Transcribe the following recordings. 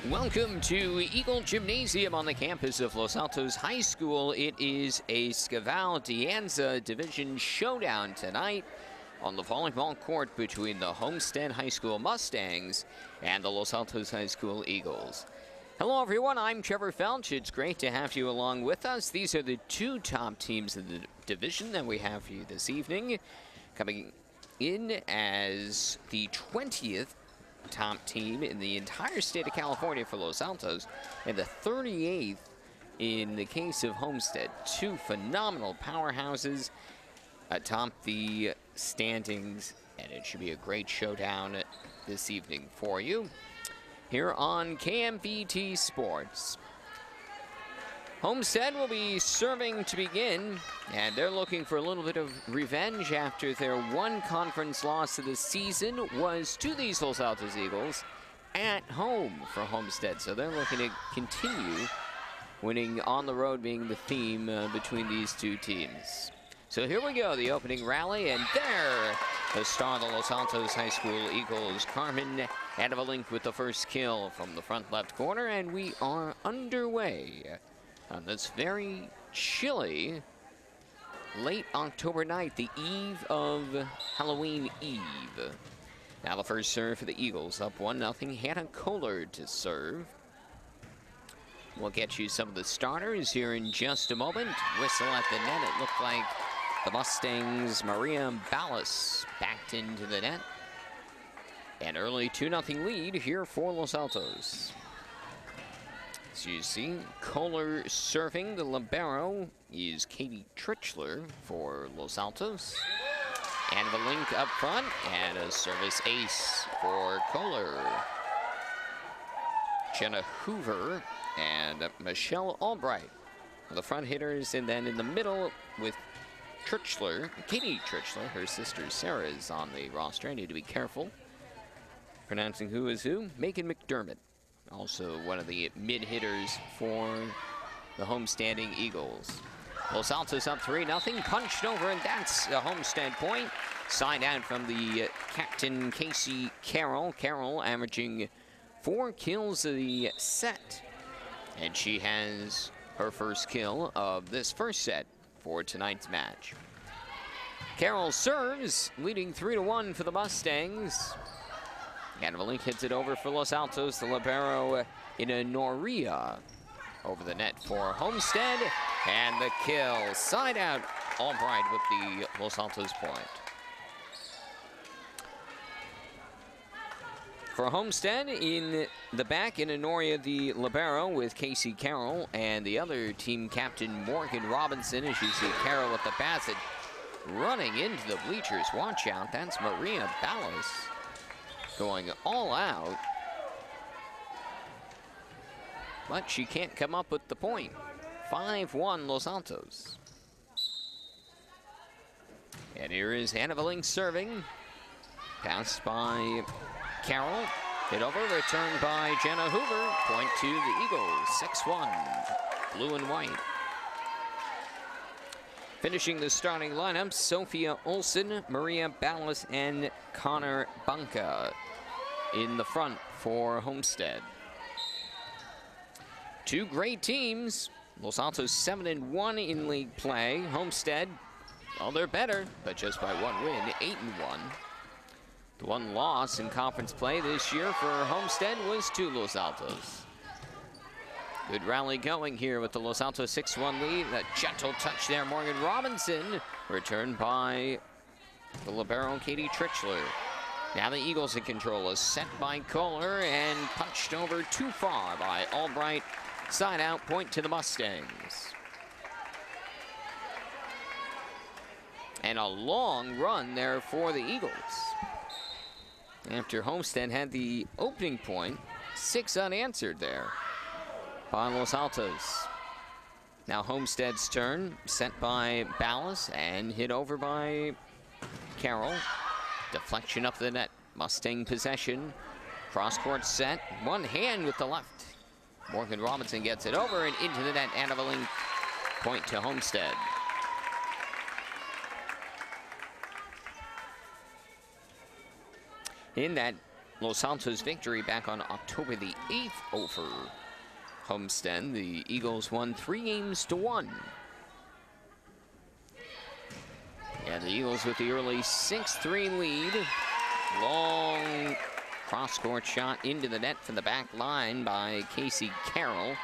Welcome to Eagle Gymnasium on the campus of Los Altos High School. It is a Scaval de Anza Division showdown tonight on the volleyball court between the Homestead High School Mustangs and the Los Altos High School Eagles. Hello everyone, I'm Trevor Felch. It's great to have you along with us. These are the two top teams in the division that we have for you this evening. Coming in as the 20th top team in the entire state of California for Los Altos, and the 38th in the case of Homestead. Two phenomenal powerhouses atop the standings, and it should be a great showdown this evening for you here on KMVT Sports. Homestead will be serving to begin, and they're looking for a little bit of revenge after their one conference loss of the season was to these Los Altos Eagles at home for Homestead. So they're looking to continue winning on the road, being the theme between these two teams. So here we go, the opening rally, and there, the star of the Los Altos High School Eagles, Carmen Adavalink with the first kill from the front left corner, and we are underway on this very chilly late October night, the eve of Halloween Eve. Now the first serve for the Eagles, up 1-0. Hannah Kohler to serve. We'll get you some of the starters here in just a moment. Whistle at the net. It looked like the Mustangs' Maria Ballas backed into the net. An early 2-0 lead here for Los Altos. So you see, Kohler serving. The libero is Katie Trichler for Los Altos. And the link up front, and a service ace for Kohler. Jenna Hoover and Michelle Albright, the front hitters, and then in the middle with Trichler, Katie Trichler, her sister Sarah is on the roster. I need to be careful pronouncing who is who. Megan McDermott, also one of the mid-hitters for the homestanding Eagles. Los Altos up 3-0, punched over, and that's a Homestead point. Side out from the captain, Casey Carroll. Carroll averaging 4 kills a the set, and she has her first kill of this first set for tonight's match. Carroll serves, leading 3-1 for the Mustangs. Adavalink hits it over for Los Altos. The libero in a Noria over the net for Homestead, and the kill. Side out, Albright with the Los Altos point. For Homestead, in the back in Honoria, the libero with Casey Carroll, and the other team captain Morgan Robinson. As you see Carroll with the basket running into the bleachers. Watch out, that's Maria Ballas going all out. But she can't come up with the point. 5-1 Los Altos. And here is Adavalink serving. Passed by Carroll, hit over, returned by Jenna Hoover. Point to the Eagles, 6-1, blue and white. Finishing the starting lineup, Sophia Olsen, Maria Ballas, and Connor Bunka in the front for Homestead. Two great teams. Los Altos 7-1 in league play. Homestead, well, they're better, but just by 1 win, 8-1. The one loss in conference play this year for Homestead was to Los Altos. Good rally going here with the Los Altos 6-1 lead. That gentle touch there, Morgan Robinson, returned by the libero, Katie Trichler. Now the Eagles in control, is set by Kohler and punched over too far by Albright. Side out, point to the Mustangs. And a long run there for the Eagles. After Homestead had the opening point, 6 unanswered there by Los Altos. Now Homestead's turn, sent by Ballas and hit over by Carroll. Deflection up the net, Mustang possession. Cross-court set, one hand with the left. Morgan Robinson gets it over and into the net. Adavalink, point to Homestead. In that Los Altos victory back on October the 8th over Homestead. The Eagles won 3-1. Yeah, the Eagles with the early 6-3 lead. Long cross-court shot into the net from the back line by Casey Carroll.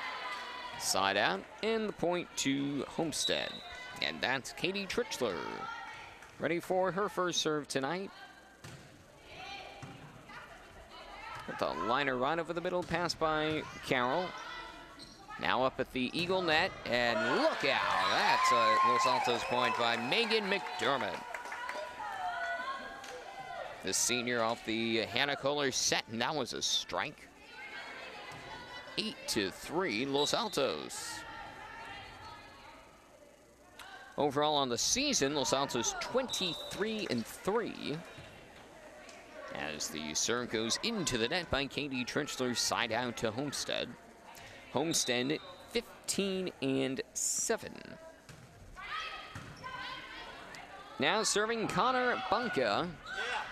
Side out, and the point to Homestead. And that's Katie Trichler, ready for her first serve tonight. With the liner right over the middle, pass by Carroll. Now up at the Eagle net, and look out! That's a Los Altos point by Megan McDermott. The senior off the Hannah Kohler set, and that was a strike. 8-3, Los Altos. Overall on the season, Los Altos 23-3. As the serve goes into the net by Katie Trichler, side out to Homestead. Homestead 15-7. Now serving Connor Bunka.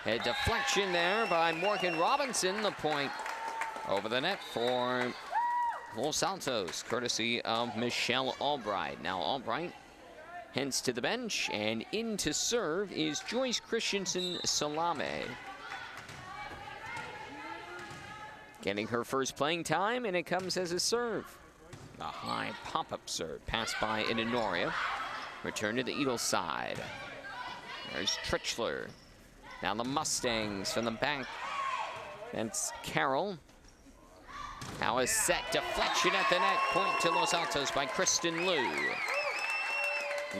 A deflection there by Morgan Robinson. The point over the net for Los Altos, courtesy of Michelle Albright. Now Albright heads to the bench, and in to serve is Joyce Christensen Salame. Getting her first playing time, and it comes as a serve. A high pop-up serve, passed by Inonoria. Return to the Eagles side. There's Trichler. Now the Mustangs from the back. That's Carroll. Now a set deflection at the net. Point to Los Altos by Kristen Liu.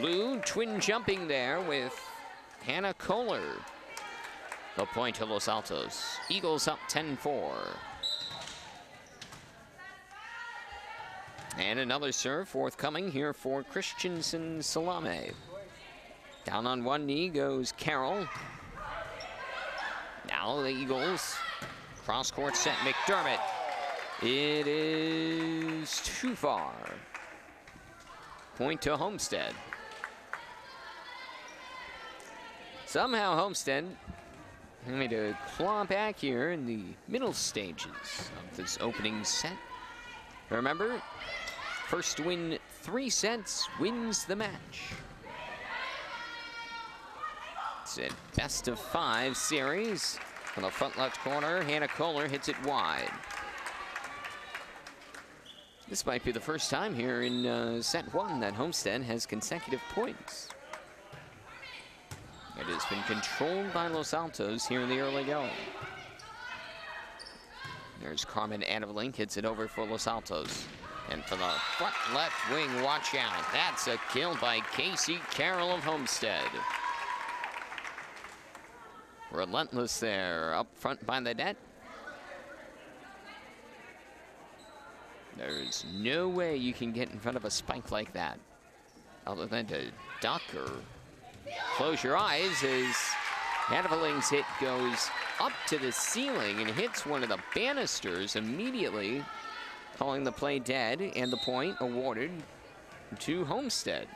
Liu twin jumping there with Hannah Kohler. The point to Los Altos. Eagles up 10-4. And another serve forthcoming here for Christensen Salame. Down on one knee goes Carroll. Now the Eagles. Cross-court set, McDermott. It is too far. Point to Homestead. Somehow Homestead having to claw back here in the middle stages of this opening set. Remember, first to win 3 sets wins the match. It's a best-of-5 series. On the front left corner, Hannah Kohler hits it wide. This might be the first time here in set 1 that Homestead has consecutive points. It has been controlled by Los Altos here in the early going. There's Carmen Anavalink, hits it over for Los Altos. And for the front left wing, watch out. That's a kill by Casey Carroll of Homestead. Relentless there, up front by the net. There's no way you can get in front of a spike like that, other than to duck or close your eyes, as Hanavalink's hit goes up to the ceiling and hits one of the banisters immediately, calling the play dead, and the point awarded to Homestead.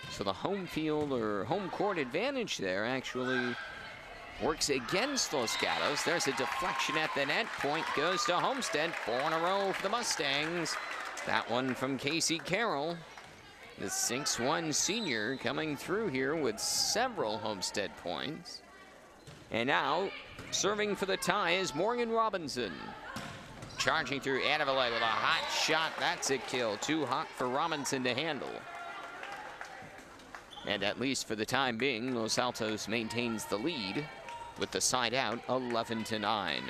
So the home field or home court advantage there actually works against Los Gatos. There's a deflection at the net. Point goes to Homestead. 4 in a row for the Mustangs. That one from Casey Carroll. The 6'1" senior coming through here with several Homestead points. And now, serving for the tie is Morgan Robinson. Charging through Anavalek with a hot shot. That's a kill. Too hot for Robinson to handle. And at least for the time being, Los Altos maintains the lead with the side out 11-9.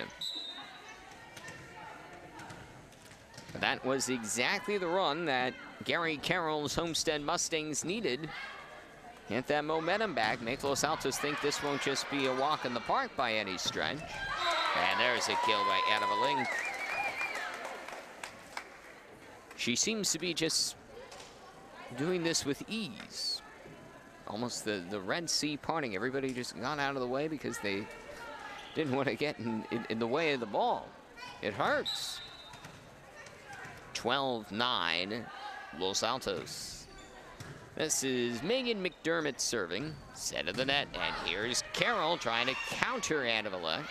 That was exactly the run that Gary Carroll's Homestead Mustangs needed. Get that momentum back, make Los Altos think this won't just be a walk in the park by any stretch. And there's a kill by Anavalink. She seems to be just doing this with ease. Almost the Red Sea parting. Everybody just got out of the way because they didn't want to get in the way of the ball. It hurts. 12-9, Los Altos. This is Megan McDermott serving. Set of the net, and here's Carroll trying to counter Anavalek.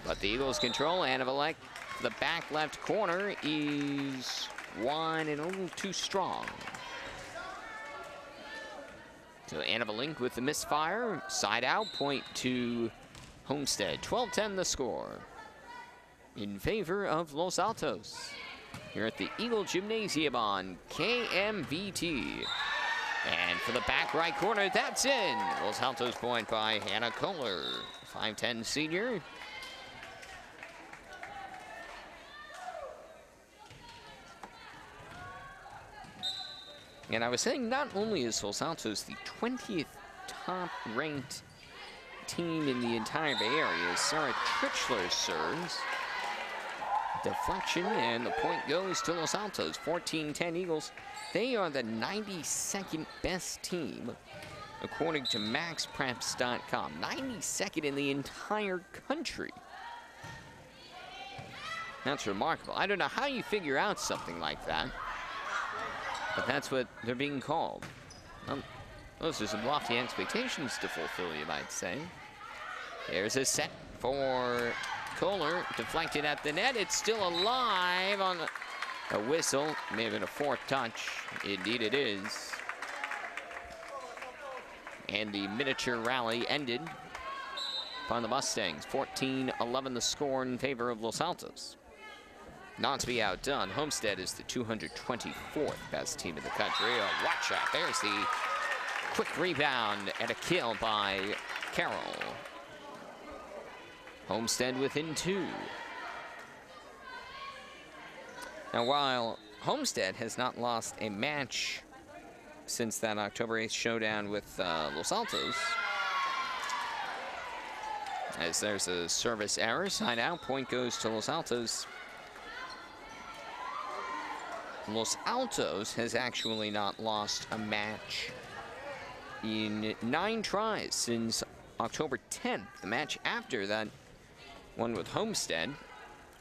But the Eagles control. Anavalek, the back left corner, is wide and a little too strong. So Anavalek with the misfire. Side out, point to Homestead. 12-10 the score in favor of Los Altos. Here at the Eagle Gymnasium on KMVT. And for the back right corner, that's in. Los Altos point by Hannah Kohler, 5'10" senior. And I was saying, not only is Los Altos the 20th top-ranked team in the entire Bay Area, Sarah Trichler serves. Deflection, and the point goes to Los Altos. 14-10 Eagles. They are the 92nd best team, according to MaxPreps.com. 92nd in the entire country. That's remarkable. I don't know how you figure out something like that, but that's what they're being called. Those are some lofty expectations to fulfill, you might say. There's a set for Kohler, deflected at the net. It's still alive on a whistle. May have been a fourth touch. Indeed it is. And the miniature rally ended upon the Mustangs. 14-11 the score in favor of Los Altos. Not to be outdone, Homestead is the 224th best team in the country. Watch out, there's the quick rebound and a kill by Carroll. Homestead within 2. Now, while Homestead has not lost a match since that October 8th showdown with Los Altos, as there's a service error, side out, point goes to Los Altos. Los Altos has actually not lost a match in 9 tries since October 10th, the match after that one with Homestead,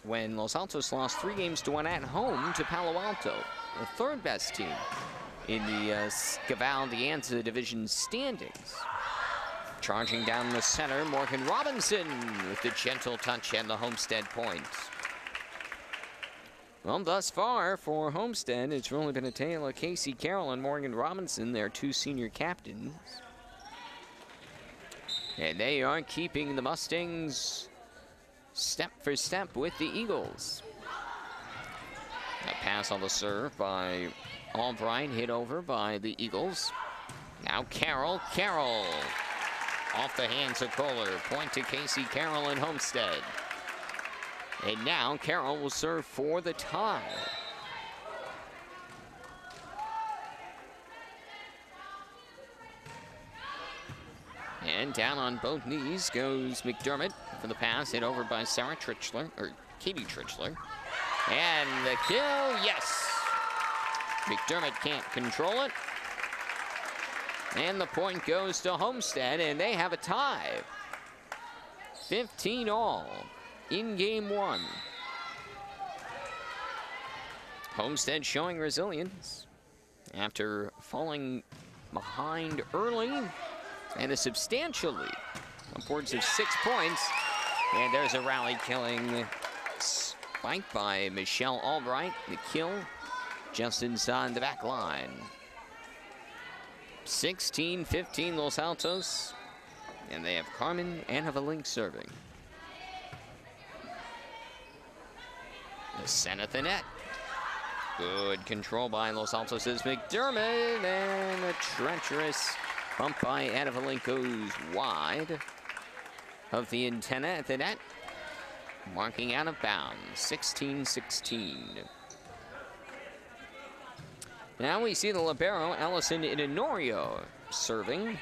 when Los Altos lost 3-1 at home to Palo Alto, the 3rd best team in the Scaval de Anza Division standings. Charging down the center, Morgan Robinson with the gentle touch and the Homestead point. Well, thus far for Homestead, it's really been a tale of Casey Carroll and Morgan Robinson, their 2 senior captains. And they are keeping the Mustangs step for step with the Eagles. A pass on the serve by Albright, hit over by the Eagles. Now Carroll, off the hands of Kohler. Point to Casey Carroll and Homestead. And now Carroll will serve for the tie. And down on both knees goes McDermott for the pass, hit over by Sarah Trichler, or Katie Trichler. And the kill, yes! McDermott can't control it. And the point goes to Homestead, and they have a tie. 15-all in game 1. Homestead showing resilience after falling behind early. And a substantial lead, upwards of 6 points. And there's a rally-killing spike by Michelle Albright. The kill just inside the back line. 16-15 Los Altos. And they have Carmen Anavalek serving. The center at the net. Good control by Los Altos' McDermott. And a treacherous bump by Anavalek goes wide of the antenna at the net. Marking out of bounds, 16-16. Now we see the libero, Allison Inorio, serving.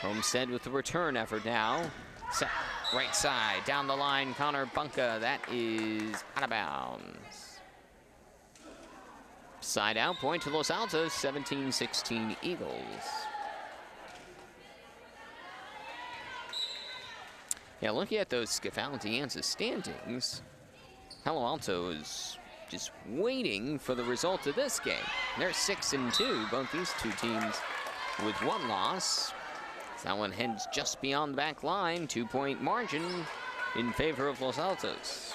Homestead with the return effort now. Set right side, down the line, Connor Bunka. That is out of bounds. Side out, point to Los Altos, 17-16 Eagles. Yeah, looking at those Scaval de Anza standings, Palo Alto is just waiting for the result of this game. They're 6-2, both these two teams with 1 loss. That one heads just beyond the back line. 2-point margin in favor of Los Altos.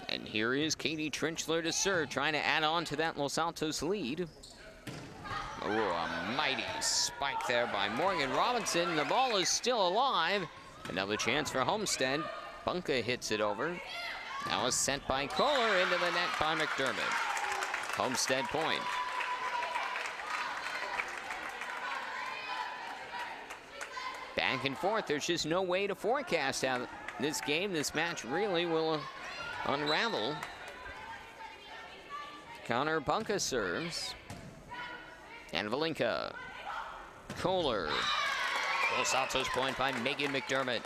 And here is Katie Trinchler to serve, trying to add on to that Los Altos lead. Oh, a mighty spike there by Morgan Robinson. The ball is still alive. Another chance for Homestead. Bunka hits it over. Now a sent by Kohler into the net by McDermott. Homestead point. Back and forth. There's just no way to forecast how this game, this match really will unravel. Connor Bunka serves. And Valinka. Kohler. Los Altos point by Megan McDermott.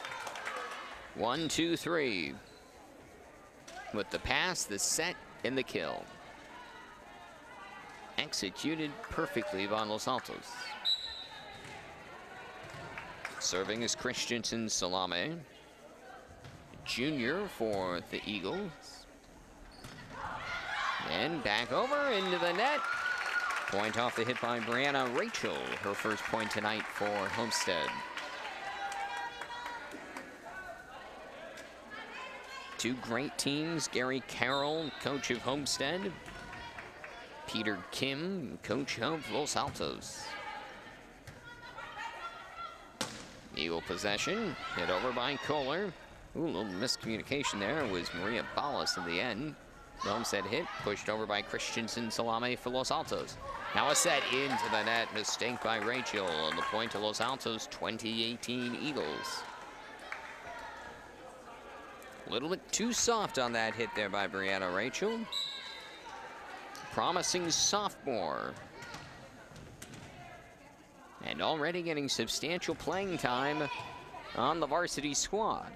1, 2, 3. With the pass, the set, and the kill. Executed perfectly by Los Altos. Serving is Christensen Salame. Junior for the Eagles. And back over into the net. Point off the hit by Brianna Rachel. Her first point tonight for Homestead. Two great teams. Gary Carroll, coach of Homestead. Peter Kim, coach of Los Altos. Eagle possession. Hit over by Kohler. Ooh, a little miscommunication there. It was Maria Ballas in the end. The Homestead hit, pushed over by Christensen Salame for Los Altos. Now a set into the net, mistake by Rachel, and the point to Los Altos, 2018 Eagles. A little bit too soft on that hit there by Brianna Rachel. Promising sophomore. And already getting substantial playing time on the varsity squad.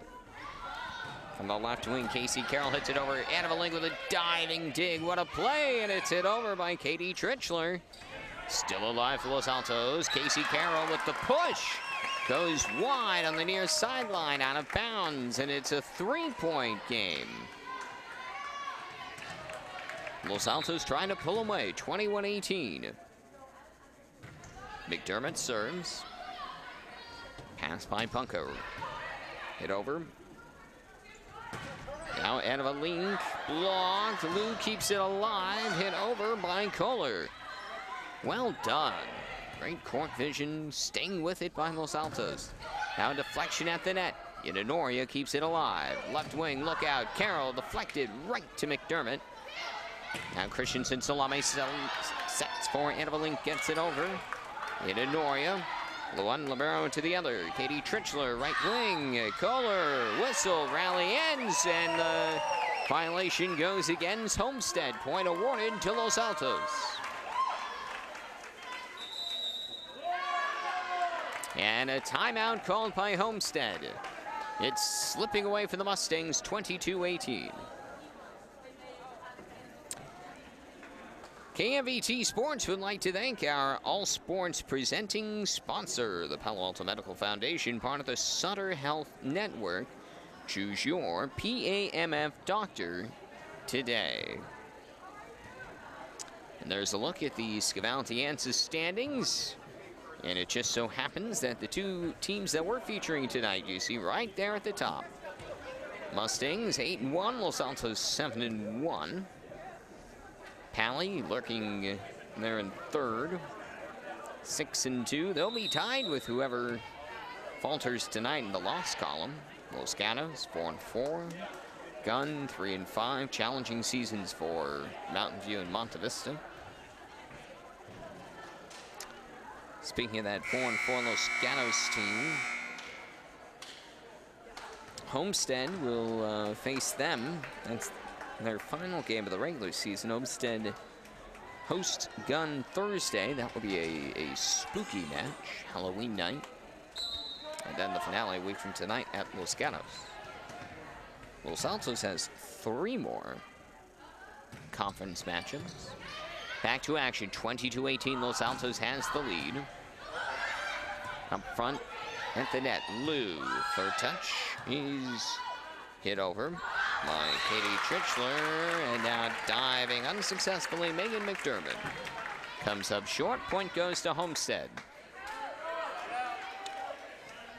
From the left wing, Casey Carroll hits it over. Anna Valinka with a diving dig. What a play, and it's hit over by Katie Tritchler. Still alive for Los Altos. Casey Carroll with the push. Goes wide on the near sideline, out of bounds, and it's a 3-point game. Los Altos trying to pull away, 21-18. McDermott serves. Pass by Punko. Hit over. Now Anna Valinka blocked. Lou keeps it alive. Hit over by Kohler. Well done. Great court vision, staying with it by Los Altos. Now a deflection at the net. Yedenoria keeps it alive. Left wing, look out. Carroll deflected right to McDermott. Now Christensen Salame sets for Anna Valinka, gets it over. Yedenoria. One libero to the other. Katie Tritchler, right wing. Kohler, whistle, rally ends, and the violation goes against Homestead. Point awarded to Los Altos. And a timeout called by Homestead. It's slipping away from the Mustangs, 22-18. KMVT Sports would like to thank our All Sports presenting sponsor, the Palo Alto Medical Foundation, part of the Sutter Health Network. Choose your PAMF doctor today. And there's a look at the Scavalti-Ansys standings. And it just so happens that the two teams that we're featuring tonight, you see right there at the top. Mustangs 8-1, Los Altos 7-1. Pally lurking there in third, 6-2. They'll be tied with whoever falters tonight in the loss column. Los Gatos 4-4, Gunn 3-5. Challenging seasons for Mountain View and Monte Vista. Speaking of that 4-4 Los Gatos team, Homestead will face them. That's their final game of the regular season. Homestead hosts Gunn Thursday. That will be a spooky match, Halloween night. And then the finale a week from tonight at Los Gatos. Los Altos has 3 more conference matchups. Back to action, 22-18. Los Altos has the lead. Up front at the net, Lou. Third touch is hit over by Katie Tritchler, and now diving unsuccessfully, Megan McDermott. Comes up short. Point goes to Homestead.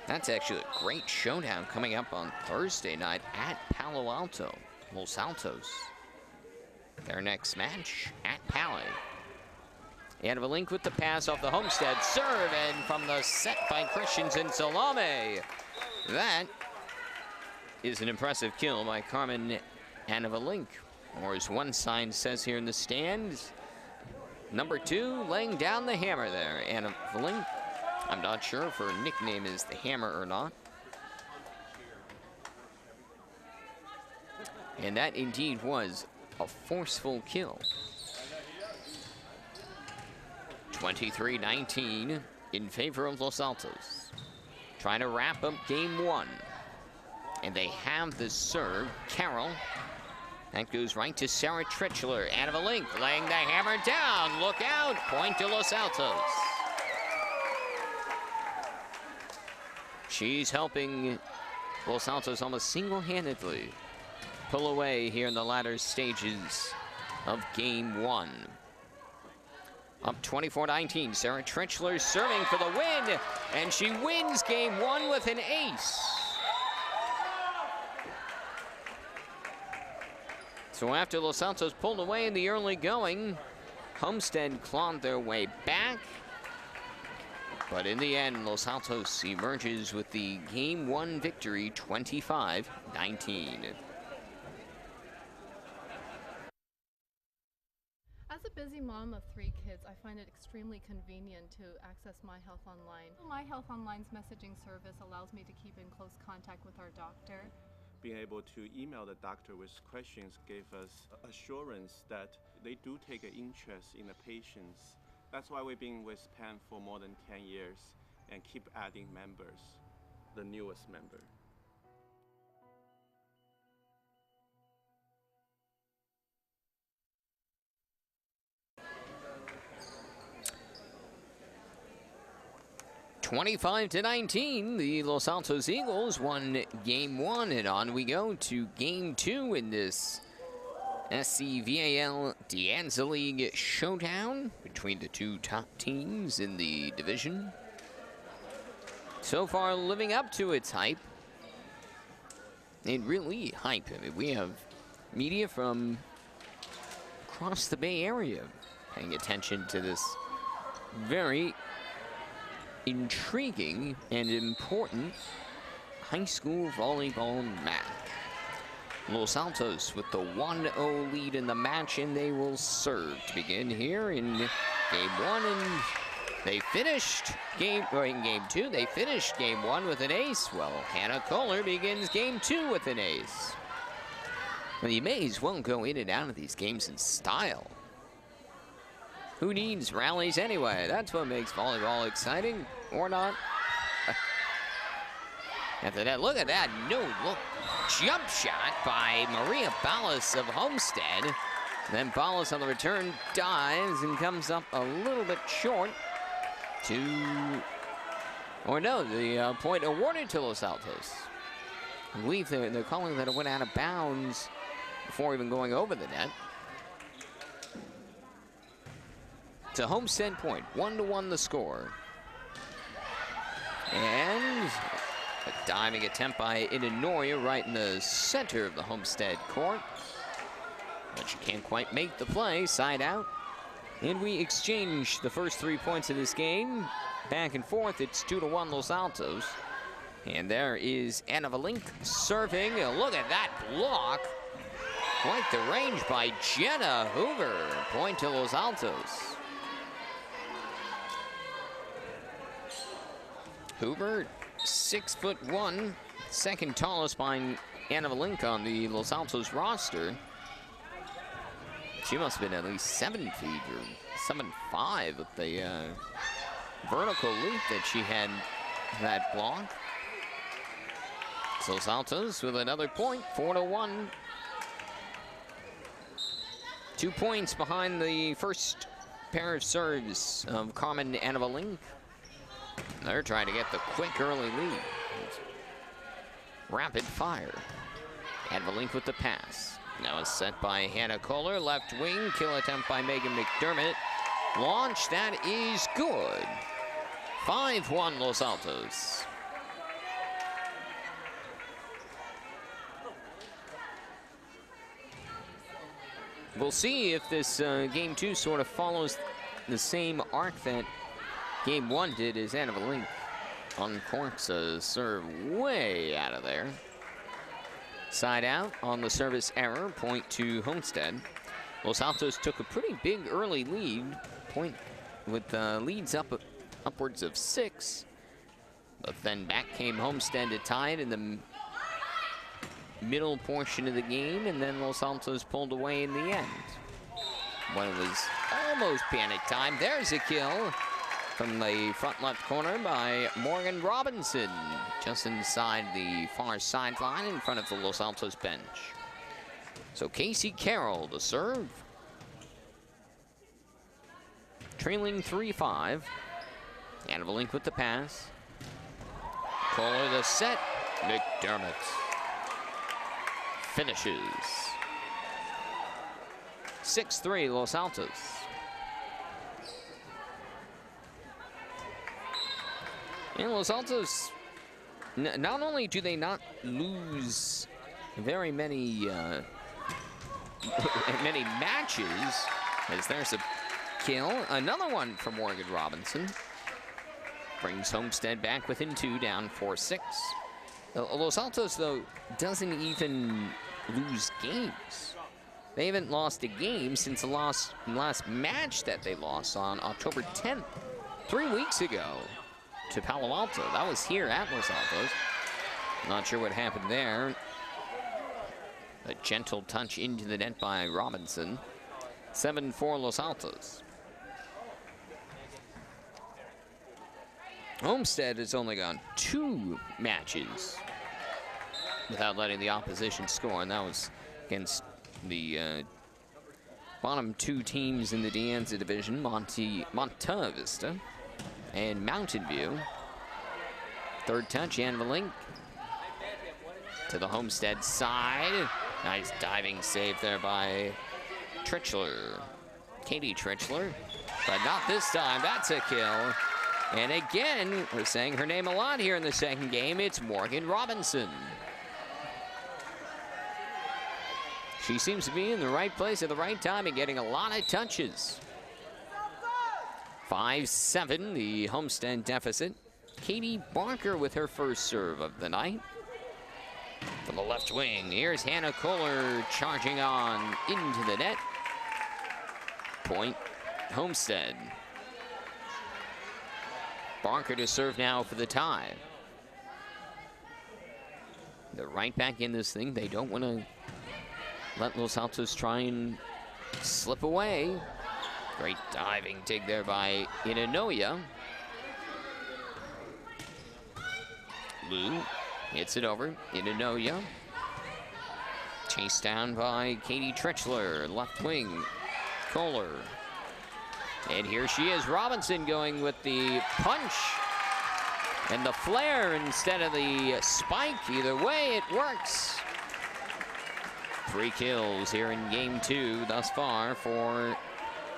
That's actually a great showdown coming up on Thursday night at Palo Alto. Los Altos. Their next match at Palo. Annavalink with the pass off the Homestead serve, and from the set by Christensen Salame. That is an impressive kill by Carmen Annavalink, or as one sign says here in the stands, number 2 laying down the hammer there. Annavalink, I'm not sure if her nickname is the Hammer or not. And that indeed was a forceful kill. 23-19 in favor of Los Altos. Trying to wrap up game 1. And they have the serve. Carroll. That goes right to Sarah Tritchler. Annavalink laying the hammer down. Look out. Point to Los Altos. She's helping Los Altos almost single-handedly pull away here in the latter stages of game 1. Up 24-19, Sarah Tritchler serving for the win, and she wins game 1 with an ace. So after Los Altos pulled away in the early going, Homestead clawed their way back. But in the end, Los Altos emerges with the game 1 victory, 25-19. As a busy mom of 3 kids, I find it extremely convenient to access My Health Online. My Health Online's messaging service allows me to keep in close contact with our doctor. Being able to email the doctor with questions gave us assurance that they do take an interest in the patients. That's why we've been with PAN for more than 10 years and keep adding members, the newest member. (25-19), the Los Altos Eagles won game 1, and on we go to game 2 in this SCVAL De Anza League showdown between the 2 top teams in the division. So far, living up to its hype. It really hype. I mean, we have media from across the Bay Area paying attention to this very intriguing and important high school volleyball match. Los Altos with the 1-0 lead in the match, and they will serve to begin here in game 1. And they finished in game 2. They finished game 1 with an ace. Well, Hannah Kohler begins game 2 with an ace. Well, you may as well go in and out of these games in style. Who needs rallies anyway? That's what makes volleyball exciting, or not. After that, look at that no-look jump shot by Maria Ballas of Homestead. Then Ballas on the return dives and comes up a little bit short to, or no, the point awarded to Los Altos. I believe they're calling that it went out of bounds before even going over the net. It's a Homestead point, 1-1 the score. And a diving attempt by Inanoya right in the center of the Homestead court. But she can't quite make the play, side out. And we exchange the first 3 points of this game. Back and forth, it's 2-1 Los Altos. And there is Annavalink serving. Look at that block. Quite the range by Jenna Hoover. Point to Los Altos. Hoover, 6'1", second tallest behind Annavalink on the Los Altos roster. She must have been at least 7 feet or 7'5" with the vertical leap that she had that block. So Los Altos with another point, 4-1. 2 points behind the first pair of serves of Carmen Annavalink. They're trying to get the quick early lead. Rapid fire. Annavalink with the pass. Now it's set by Hannah Kohler, left wing. Kill attempt by Megan McDermott. Launch, that is good. 5-1 Los Altos. We'll see if this game 2 sort of follows the same arc that game 1 did, as Anna Valink uncorks a serve way out of there. Side out on the service error, point to Homestead. Los Altos took a pretty big early lead, point with leads upwards of 6. But then back came Homestead to tie it in the middle portion of the game, and then Los Altos pulled away in the end. When it was almost panic time, there's a kill from the front left corner by Morgan Robinson, just inside the far sideline in front of the Los Altos bench. So Casey Carroll to serve. Trailing 3-5. Anna Valink with the pass. Kohler the set. McDermott finishes. 6-3 Los Altos. And Los Altos, not only do they not lose very many many matches, as there's a kill, another one from Morgan Robinson. Brings Homestead back within 2, down 4-6. Los Altos, though, doesn't even lose games. They haven't lost a game since the last match that they lost on October 10th, 3 weeks ago, to Palo Alto. That was here at Los Altos. Not sure what happened there. A gentle touch into the net by Robinson. 7-4 Los Altos. Homestead has only gone 2 matches without letting the opposition score, and that was against the bottom 2 teams in the De Anza division, Monta Vista and Mountain View. Third touch, Anna Valink to the Homestead side. Nice diving save there by Trichler. Katie Trichler, but not this time. That's a kill. And again, we're saying her name a lot here in the second game. It's Morgan Robinson. She seems to be in the right place at the right time and getting a lot of touches. 5-7, the Homestead deficit. Katie Barker with her first serve of the night. From the left wing, here's Hannah Kohler charging on into the net. Point, Homestead. Barker to serve now for the tie. They're right back in this thing. They don't want to let Los Altos try and slip away. Great diving dig there by Inanoya. Lou hits it over. Inanoya. Chased down by Katie Trichler, left wing. Kohler. And here she is, Robinson going with the punch and the flare instead of the spike. Either way, it works. 3 kills here in game 2 thus far for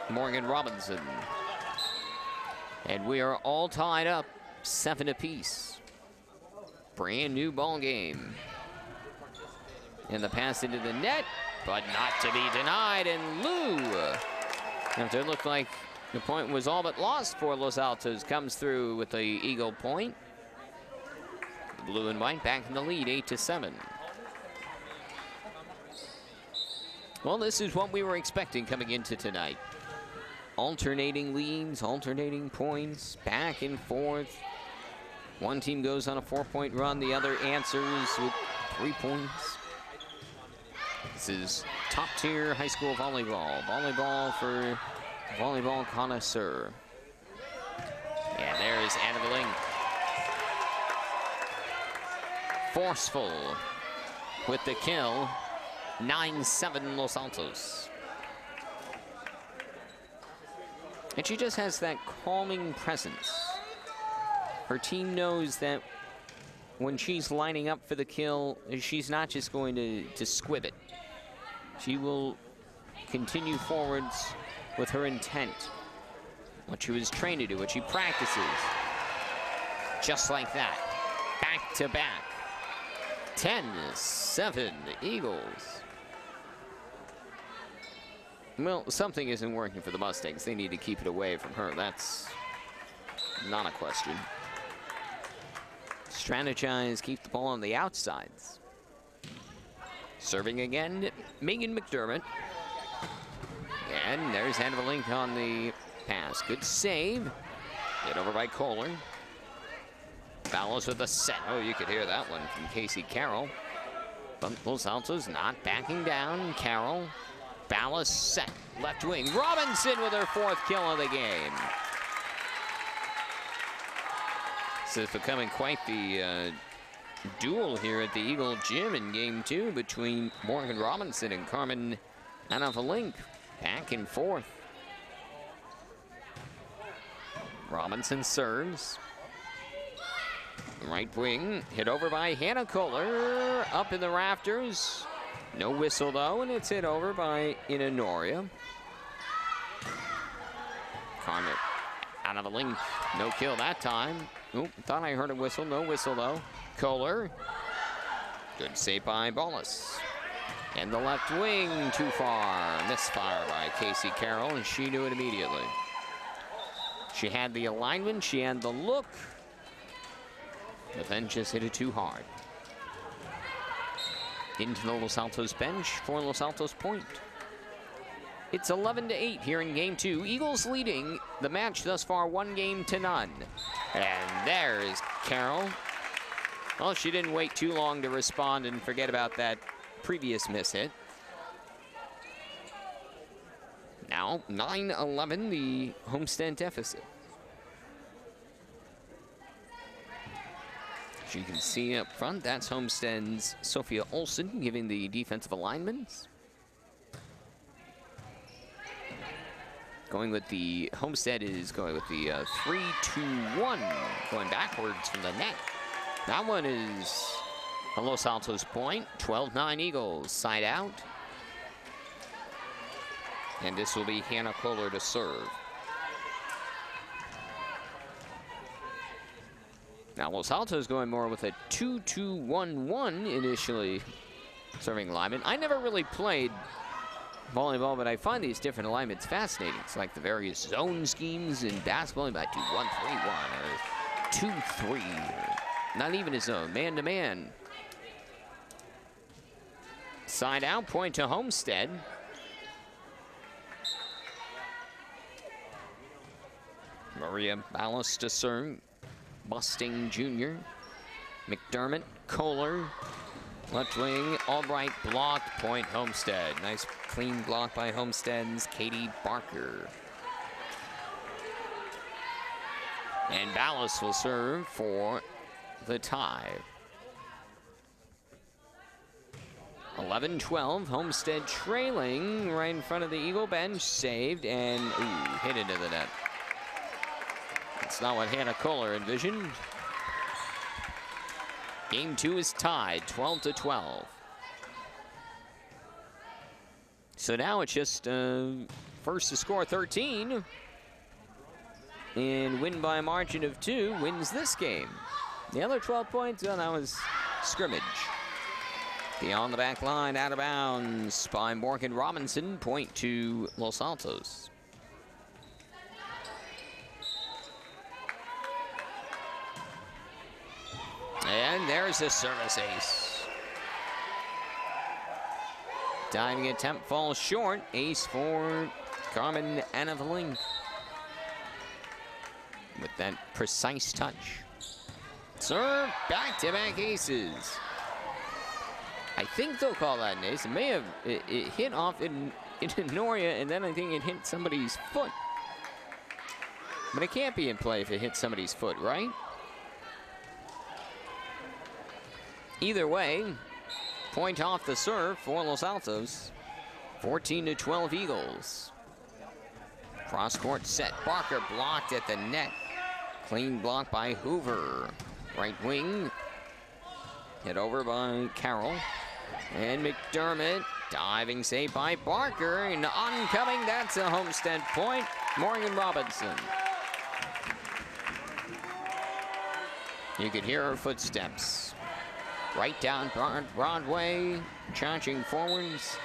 Morgan Robinson. And we are all tied up 7 apiece. Brand new ball game. And the pass into the net, but not to be denied. And Lou, after it looked like the point was all but lost for Los Altos, comes through with the eagle point. The blue and white back in the lead, 8-7. Well, this is what we were expecting coming into tonight. Alternating leads, alternating points, back and forth. One team goes on a 4-point run, the other answers with 3 points. This is top-tier high school volleyball. Volleyball for volleyball connoisseur. And there's Anna Valink. Forceful with the kill. 9-7 Los Altos. And she just has that calming presence. Her team knows that when she's lining up for the kill, she's not just going to squib it. She will continue forwards with her intent what she was trained to do, what she practices. Just like that. Back to back. 10-7 Eagles. Well, something isn't working for the Mustangs. They need to keep it away from her. That's not a question. Strategize, keep the ball on the outsides. Serving again, Megan McDermott. And there's Hannah Link on the pass. Good save. Hit over by Kohler. Ballas with a set. Oh, you could hear that one from Casey Carroll. But Los Altos not backing down. Carroll. Ballas set. Left wing. Robinson with her 4th kill of the game. This is becoming quite the duel here at the Eagle Gym in game 2 between Morgan Robinson and Carmen Anavalink. Back and forth. Robinson serves. Right wing, hit over by Hannah Kohler. Up in the rafters. No whistle though, and it's hit over by Inanoria. Carmen Anavalink, no kill that time. Oop, thought I heard a whistle, no whistle though. Kohler, good save by Ballas. And the left wing, too far. Misfire by Casey Carroll, and she knew it immediately. She had the alignment, she had the look, but then just hit it too hard. Into the Los Altos bench for Los Altos point. It's 11-8 here in game 2. Eagles leading the match thus far 1-0. And there's Carroll. Well, she didn't wait too long to respond and forget about that previous miss hit. Now 9-11, the Homestead deficit. As you can see up front, that's Homestead's Sophia Olsen giving the defensive alignments. Going with the Homestead is going with the 3-2-1, going backwards from the net. That one is a Los Altos point. 12-9 Eagles, side out. And this will be Hannah Kohler to serve. Now Los Altos going more with a 2-2-1-1 initially serving alignment. I never really played volleyball, but I find these different alignments fascinating. It's like the various zone schemes in basketball. You might do 1-3-1 or 2-3, or not even a zone, man-to-man. Side out, point to Homestead. Maria Ballas to serve. Busting Jr. McDermott, Kohler, left wing, Albright blocked, point Homestead. Nice clean block by Homestead's Katie Barker. And Ballas will serve for the tie. 11-12, Homestead trailing right in front of the Eagle bench, saved and hit into the net. That's not what Hannah Kohler envisioned. Game 2 is tied, 12-12. So now it's just first to score 13 and win by a margin of 2 wins this game. The other 12 points, well, that was scrimmage. Beyond the back line, out of bounds by Morgan Robinson, point to Los Altos. And there's a service ace. Diving attempt falls short. Ace for Carmen Anavalink. With that precise touch. Serve, back-to-back aces. I think they'll call that an ace. It may have, it hit off in Noria, and then I think it hit somebody's foot. But it can't be in play if it hits somebody's foot, right? Either way, point off the serve for Los Altos. 14-12 Eagles. Cross-court set. Barker blocked at the net. Clean block by Hoover. Right wing. Hit over by Carroll. And McDermott. Diving save by Barker. And oncoming, that's a Homestead point. Morgan Robinson. You could hear her footsteps. Right down Broadway, charging forwards,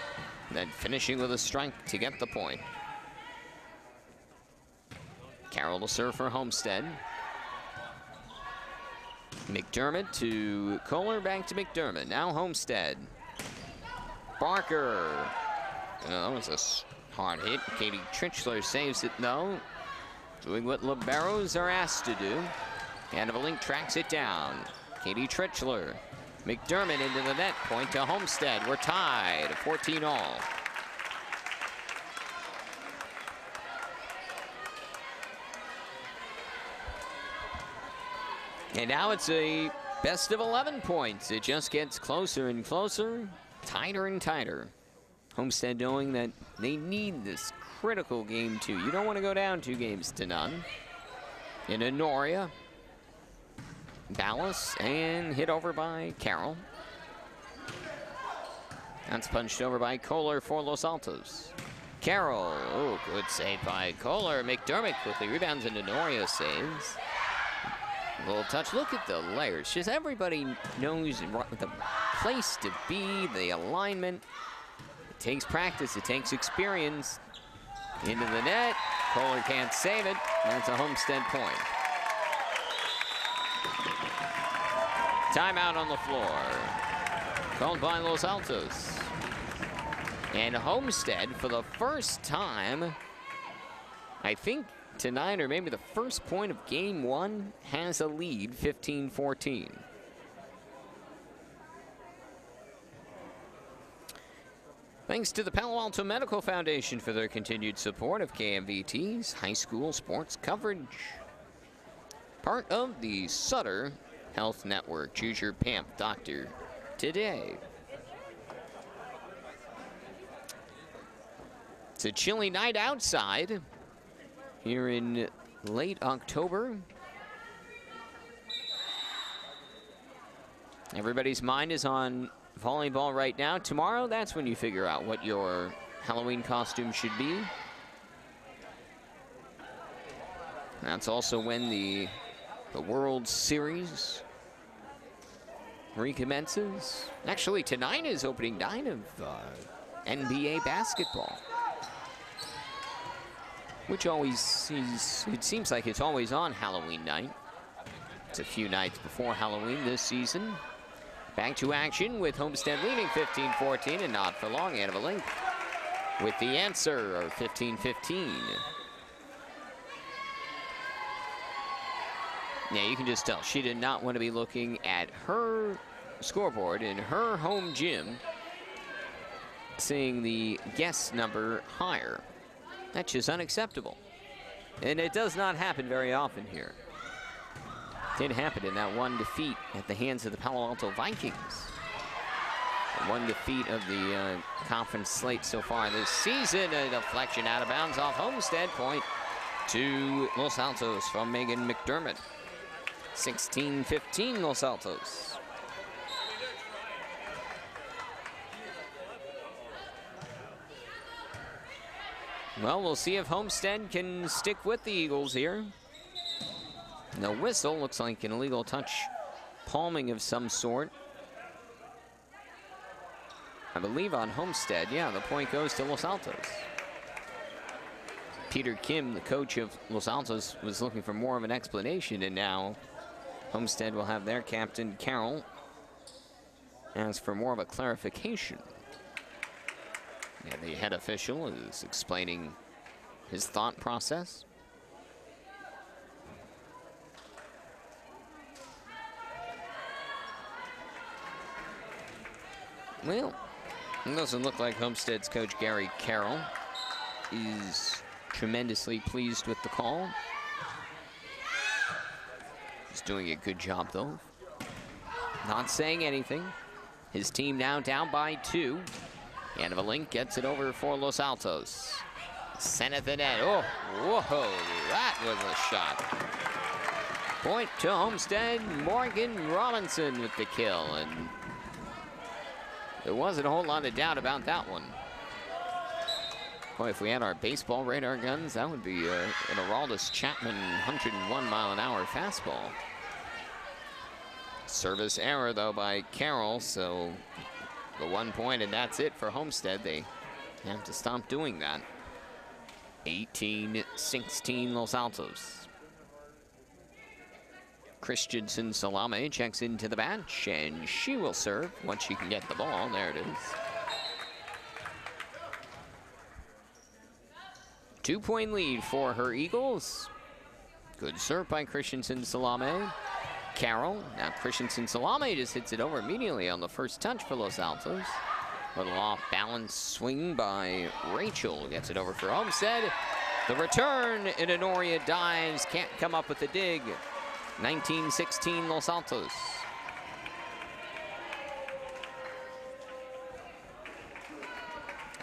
then finishing with a strike to get the point. Carroll to serve for Homestead. McDermott to Kohler, back to McDermott. Now Homestead. Barker. That was a hard hit. Katie Tritchler saves it though. Doing what liberos are asked to do. Link tracks it down. Katie Tritchler. McDermott into the net, point to Homestead. We're tied, 14-all. And now it's a best of 11 points. It just gets closer and closer, tighter and tighter. Homestead knowing that they need this critical game too. You don't want to go down 2-0. In Honoria. Ballas and hit over by Carroll. That's punched over by Kohler for Los Altos. Carroll, oh, good save by Kohler. McDermott quickly rebounds and Honoria saves. A little touch, look at the layers. Just everybody knows the place to be, the alignment. It takes practice, it takes experience. Into the net, Kohler can't save it. That's a Homestead point. Timeout on the floor, called by Los Altos. And Homestead, for the first time, I think tonight, or maybe the first point of game one, has a lead, 15-14. Thanks to the Palo Alto Medical Foundation for their continued support of KMVT's high school sports coverage. Part of the Sutter Health Network. Choose your PAMP doctor today. It's a chilly night outside here in late October. Everybody's mind is on volleyball right now. Tomorrow, that's when you figure out what your Halloween costume should be. That's also when the World Series recommences. Actually, tonight is opening night of NBA basketball, which always it seems like it's always on Halloween night. It's a few nights before Halloween this season. Back to action with Homestead leading 15-14, and not for long. Link with the answer of 15-15. Yeah, you can just tell she did not want to be looking at her scoreboard in her home gym, seeing the guest number higher. That's just unacceptable. And it does not happen very often here. It did happen in that one defeat at the hands of the Palo Alto Vikings. One defeat of the conference slate so far this season. A deflection out of bounds off Homestead, point to Los Altos from Megan McDermott. 16-15 Los Altos. Well, we'll see if Homestead can stick with the Eagles here. No whistle, looks like an illegal touch, palming of some sort. I believe on Homestead, yeah, the point goes to Los Altos. Peter Kim, the coach of Los Altos, was looking for more of an explanation, and now Homestead will have their captain, Carroll, ask for more of a clarification. Yeah, the head official is explaining his thought process. Well, it doesn't look like Homestead's coach, Gary Carroll, is tremendously pleased with the call. He's doing a good job, though. Not saying anything. His team now down by 2. Link gets it over for Los Altos. Sent at the net. Oh, whoa, that was a shot. Point to Homestead. Morgan Robinson with the kill, and there wasn't a whole lot of doubt about that one. Boy, if we had our baseball radar guns, that would be an Aroldis Chapman 101-mile-an-hour fastball. Service error, though, by Carroll, so the 1 point, and that's it for Homestead. They have to stop doing that. 18-16 Los Altos. Christensen Salame checks into the bench, and she will serve once she can get the ball. There it is. 2-point lead for her Eagles. Good serve by Christensen Salame. Carroll, now Christensen Salame just hits it over immediately on the first touch for Los Altos. Little off-balance swing by Rachel. Gets it over for Homestead. The return, and Honoria dives. Can't come up with the dig. 19-16 Los Altos.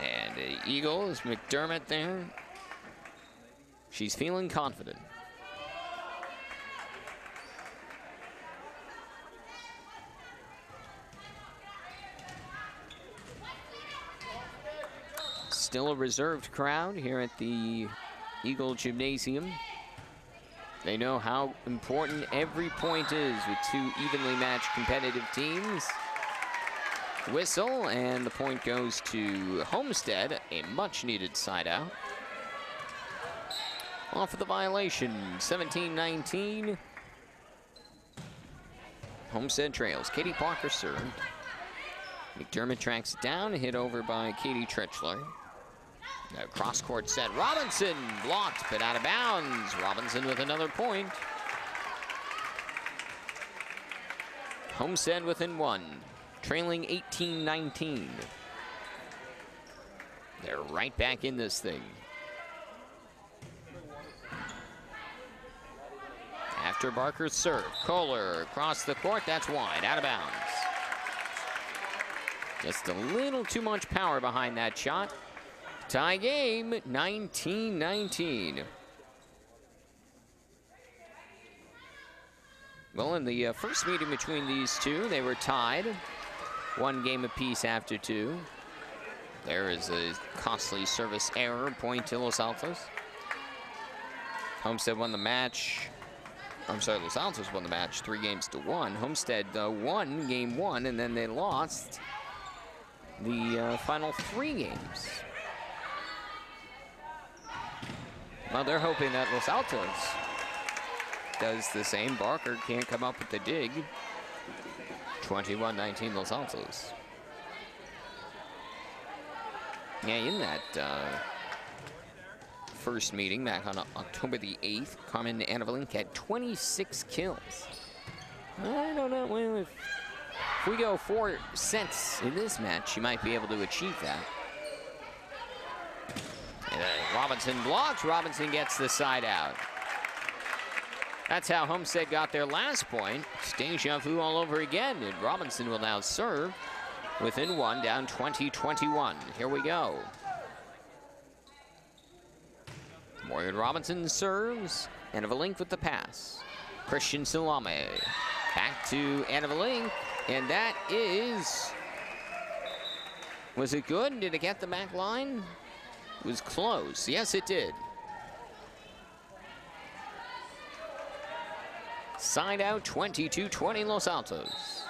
And the Eagles, McDermott there. She's feeling confident. Still a reserved crowd here at the Eagle Gymnasium. They know how important every point is with two evenly matched competitive teams. Whistle, and the point goes to Homestead, a much-needed side out. Off of the violation, 17-19. Homestead trails. Katie Parker served. McDermott tracks it down, hit over by Katie Tritchler. Cross-court set. Robinson blocked, but out of bounds. Robinson with another point. Homestead within one, trailing 18-19. They're right back in this thing. After Barker's serve, Kohler across the court, that's wide, out of bounds. Just a little too much power behind that shot. Tie game, 19-19. Well, in the first meeting between these two, they were tied. 1 game apiece after 2. There is a costly service error, point to Los Altos. Homestead won the match. I'm sorry, Los Altos won the match 3-1. Homestead won game 1, and then they lost the final 3 games. Well, they're hoping that Los Altos does the same. Barker can't come up with the dig. 21-19 Los Altos. Yeah, in that first meeting back on October the 8th, Carmen Anavalink had 26 kills. I don't know, well, if we go 4 sets in this match, she might be able to achieve that. And Robinson blocks. Robinson gets the side out. That's how Homestead got their last point. It's deja vu all over again, and Robinson will now serve within 1, down 20-21. Here we go. Morgan Robinson serves. Anavalink with the pass. Christian Salame. Back to Anavalink, and that is... Was it good? Did it get the back line? It was close. Yes, it did. Side out, 22-20 Los Altos.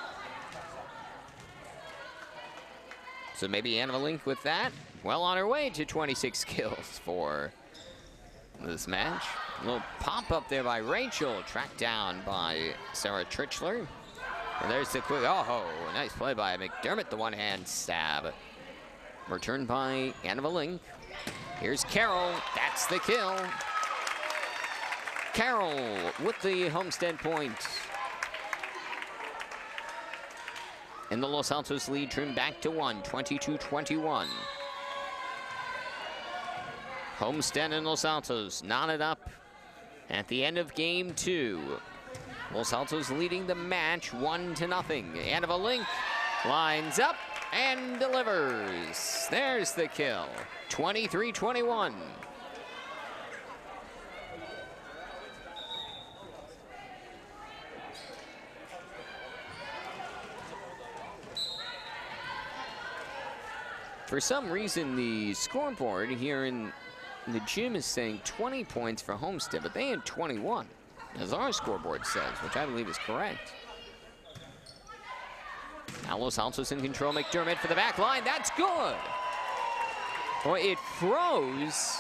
So maybe Anavalink with that. Well on her way to 26 kills for this match. A little pop up there by Rachel, tracked down by Sarah Tritchler. And there's the quick, oh, nice play by McDermott, the one-hand stab. Returned by Anavalink. Here's Carroll, that's the kill. Carroll with the Homestead point. And the Los Altos lead trimmed back to 1, 22-21. Homestead and Los Altos knotted up at the end of game 2. Los Altos leading the match 1-0. Anavalink lines up and delivers. There's the kill, 23-21. For some reason, the scoreboard here in the gym is saying 20 points for Homestead, but they had 21, as our scoreboard says, which I believe is correct. Now Los Altos in control. McDermott for the back line. That's good. Boy, it froze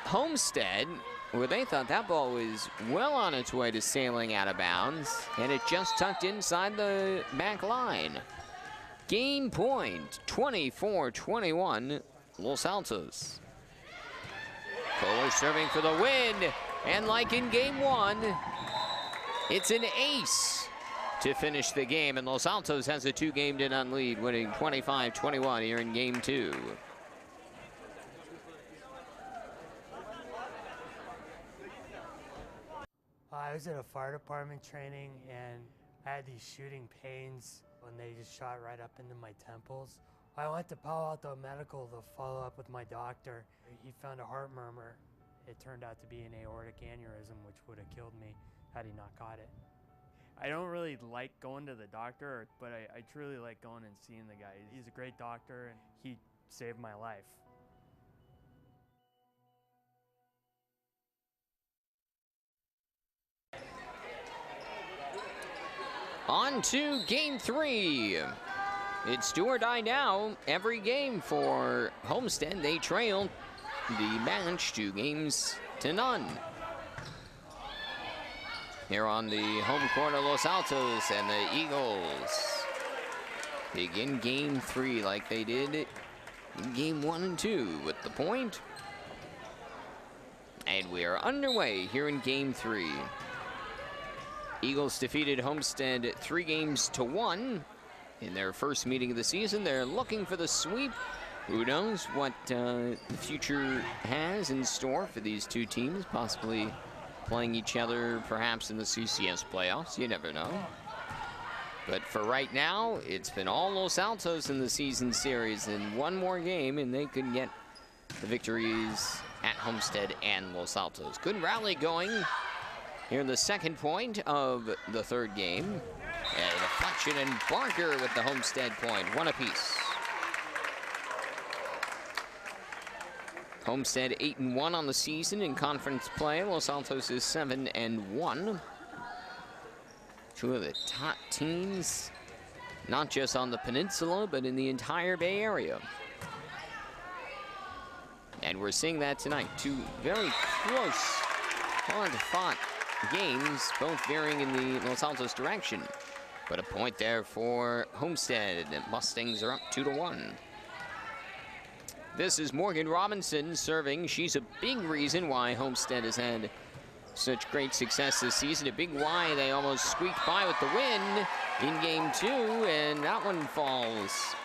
Homestead, where they thought that ball was well on its way to sailing out of bounds, and it just tucked inside the back line. Game point, 24-21, Los Altos. Kohler serving for the win, and like in game one, it's an ace to finish the game, and Los Altos has a 2-game-to-none lead, winning 25-21 here in game two. I was at a fire department training, and I had these shooting pains when they just shot right up into my temples. I went to Palo Alto Medical to follow up with my doctor. He found a heart murmur. It turned out to be an aortic aneurysm, which would have killed me had he not caught it. I don't really like going to the doctor, but I truly like going and seeing the guy. He's a great doctor, and he saved my life. On to game three. It's do or die now. Every game for Homestead. They trail the match 2-0. Here on the home court of Los Altos, and the Eagles begin game three like they did in game 1 and 2 with the point. And we are underway here in game three. Eagles defeated Homestead 3-1 in their first meeting of the season. They're looking for the sweep. Who knows what the future has in store for these two teams, possibly playing each other perhaps in the CCS playoffs. You never know. But for right now, it's been all Los Altos in the season series, and one more game and they could get the victories at Homestead and Los Altos. Good rally going here in the second point of the third game. And a deflection, and Barker with the Homestead point, one apiece. Homestead 8-1 on the season in conference play. Los Altos is 7-1. Two of the top teams, not just on the peninsula, but in the entire Bay Area. And we're seeing that tonight. Two very close, hard-fought games, both veering in the Los Altos direction. But a point there for Homestead. Mustangs are up 2-1. This is Morgan Robinson serving. She's a big reason why Homestead has had such great success this season. A big why they almost squeaked by with the win in game two, and that one falls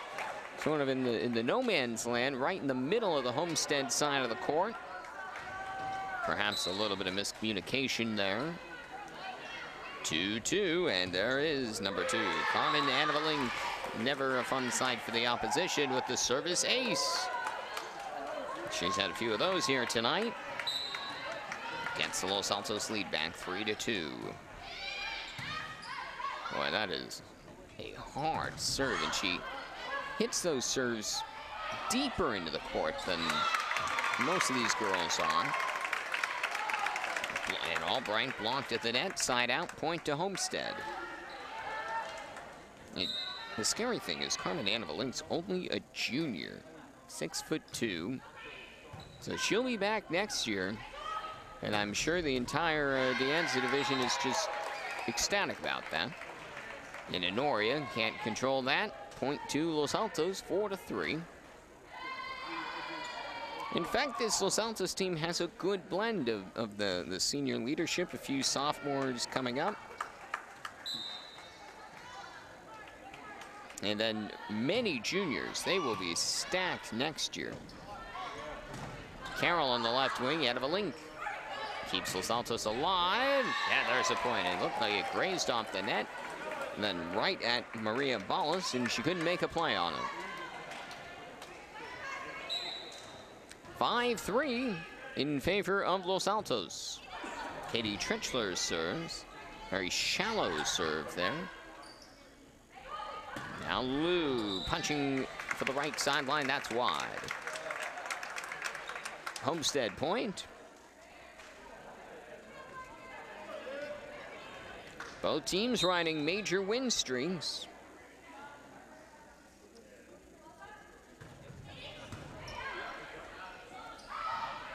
sort of in the no man's land, right in the middle of the Homestead side of the court. Perhaps a little bit of miscommunication there. 2-2, and there is number 2. Carmen Anavalink, never a fun sight for the opposition with the service ace. She's had a few of those here tonight. Gets the Los Altos lead back 3-2. Boy, that is a hard serve, and she hits those serves deeper into the court than most of these girls are. And Albright blocked at the net, side out, point to Homestead. The scary thing is Carmen Anavalink's only a junior, 6'2". So she'll be back next year, and I'm sure the entire De Anza division is just ecstatic about that. And Honoria can't control that. Point to Los Altos, 4-3. In fact, this Los Altos team has a good blend of the senior leadership, a few sophomores coming up. And then many juniors. They will be stacked next year. Carroll on the left wing, Anavalink keeps Los Altos alive. Yeah, there's a point. It looked like it grazed off the net. And then right at Maria Ballas, and she couldn't make a play on it. 5-3 in favor of Los Altos. Katie Tritchler serves. Very shallow serve there. Now Lou punching for the right sideline. That's wide. Homestead point. Both teams riding major win streaks.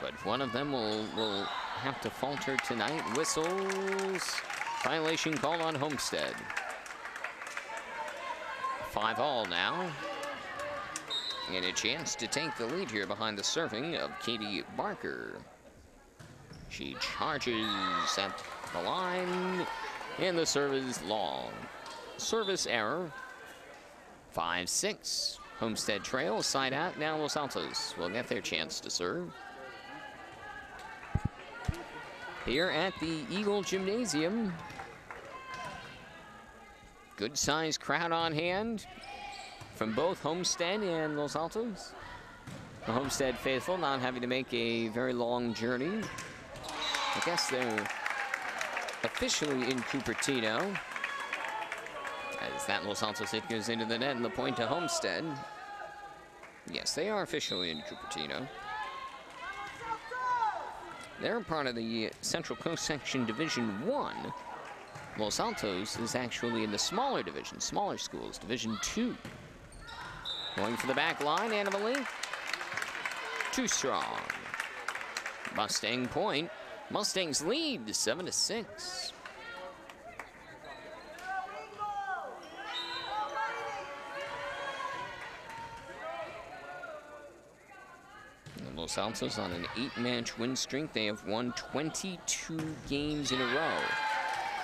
But one of them will have to falter tonight. Whistles. Violation called on Homestead. 5-all now. And a chance to take the lead here behind the serving of Katie Barker. She charges at the line. And the serve is long. Service error. 5-6. Homestead trail, side out. Now Los Altos will get their chance to serve. Here at the Eagle Gymnasium. Good sized crowd on hand from both Homestead and Los Altos. The Homestead faithful not having to make a very long journey. I guess they're officially in Cupertino. As that Los Altos hit goes into the net and the point to Homestead. Yes, they are officially in Cupertino. They're part of the Central Coast Section Division 1. Los Altos is actually in the smaller division, smaller schools, Division 2. Going for the back line, Anna Malink. Too strong. Mustang point. Mustangs lead 7-6. Los Altos on an 8-match win streak. They have won 22 games in a row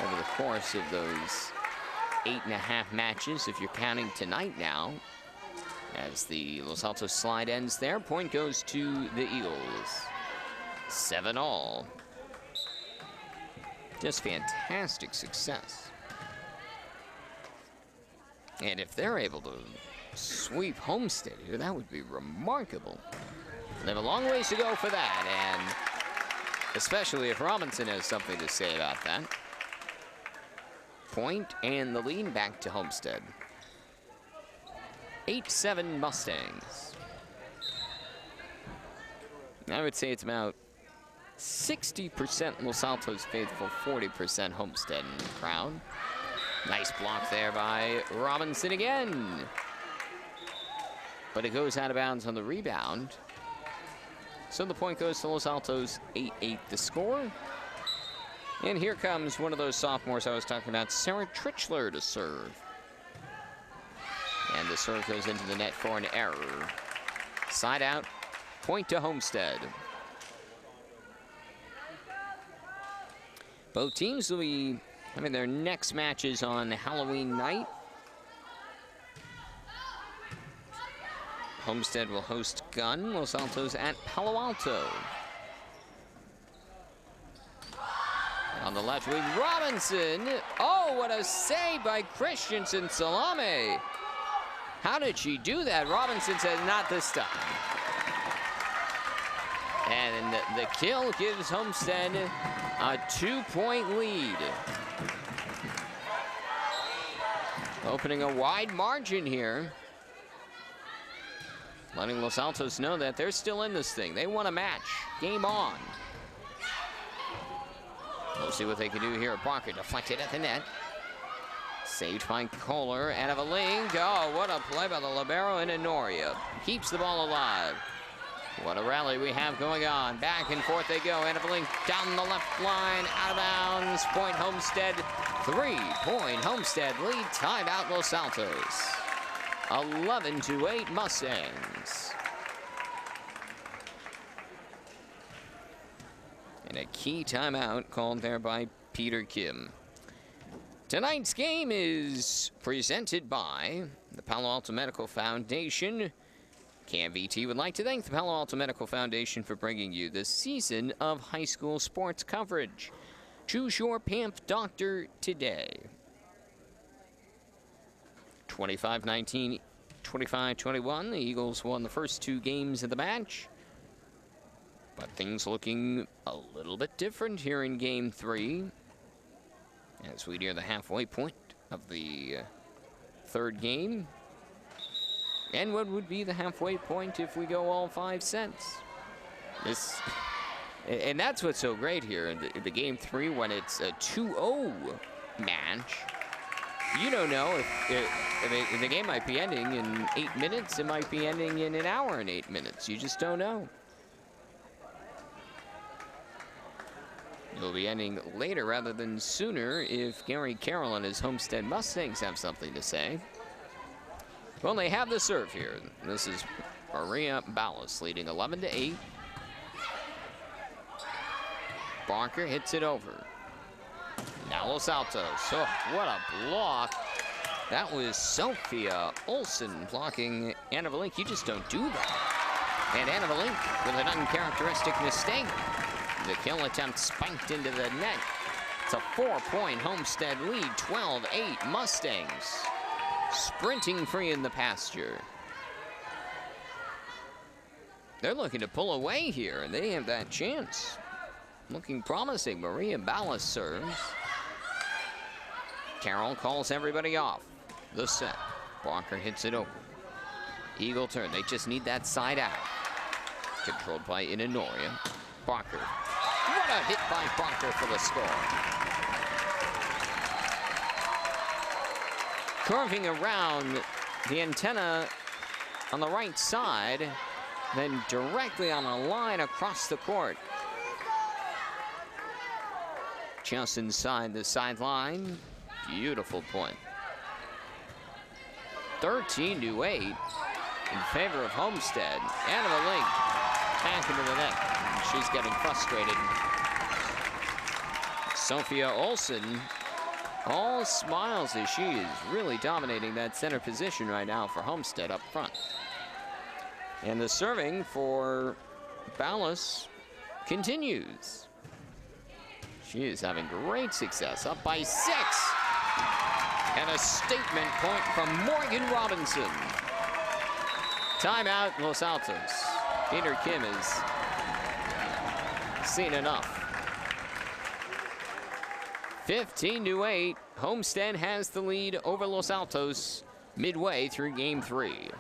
over the course of those 8.5 matches, if you're counting tonight now. As the Los Altos slide ends there, point goes to the Eagles. 7-all. Just fantastic success. And if they're able to sweep Homestead here, that would be remarkable. They have a long ways to go for that, and especially if Robinson has something to say about that. Point and the lead back to Homestead. 8-7 Mustangs. I would say it's about 60% Los Altos faithful, 40% Homestead in the crowd. Nice block there by Robinson again. But it goes out of bounds on the rebound. So the point goes to Los Altos, 8-8 the score. And here comes one of those sophomores I was talking about, Sarah Trichler, to serve. And the serve goes into the net for an error. Side out, point to Homestead. Both teams will be having their next matches on Halloween night. Homestead will host Gunn, Los Altos at Palo Alto. On the left wing, Robinson. Oh, what a save by Christensen Salame. How did she do that? Robinson says, not this time. And the kill gives Homestead a 2-point lead. Opening a wide margin here. Letting Los Altos know that they're still in this thing. They want a match. Game on. We'll see what they can do here. Barker deflected at the net. Saved by Kohler. Out of a link. Oh, what a play by the libero in Honoria. Keeps the ball alive. What a rally we have going on. Back and forth they go. Out of a link down the left line. Out of bounds. Point Homestead. 3-point Homestead lead. Timeout Los Altos. 11-8 Mustangs. And a key timeout called there by Peter Kim. Tonight's game is presented by the Palo Alto Medical Foundation. KMVT would like to thank the Palo Alto Medical Foundation for bringing you this season of high school sports coverage. Choose your PAMP doctor today. 25-19, 25-21. The Eagles won the first 2 games of the match. But things looking a little bit different here in Game 3. As we near the halfway point of the third game. And what would be the halfway point if we go all 5 sets? And that's what's so great here in the game 3 when it's a 2-0 match. You don't know if the game might be ending in 8 minutes. It might be ending in an hour and 8 minutes. You just don't know. It'll be ending later rather than sooner if Gary Carroll and his Homestead Mustangs have something to say. Well, they have the serve here. This is Maria Ballas leading 11-8. Barker hits it over. Now Los Altos. Oh, what a block. That was Sophia Olsen blocking Anna Valink. You just don't do that. And Anna Valink with an uncharacteristic mistake. The kill attempt spanked into the net. It's a 4-point Homestead lead, 12-8 Mustangs. Sprinting free in the pasture. They're looking to pull away here, and they have that chance. Looking promising. Maria Ballas serves. Carroll calls everybody off. The set. Barker hits it over. Eagle turn. They just need that side out. Controlled by Inanoria. Barker. What a hit by Barker for the score. Curving around the antenna on the right side, then directly on a line across the court. Just inside the sideline. Beautiful point. 13-8 in favor of Homestead. Anna Valink back into the net. She's getting frustrated. Sophia Olsen, all smiles as she is really dominating that center position right now for Homestead up front. And the serving for Ballas continues. She is having great success, up by 6. And a statement point from Morgan Robinson. Timeout, Los Altos. Peter Kim has seen enough. 15-8, Homestead has the lead over Los Altos midway through game 3.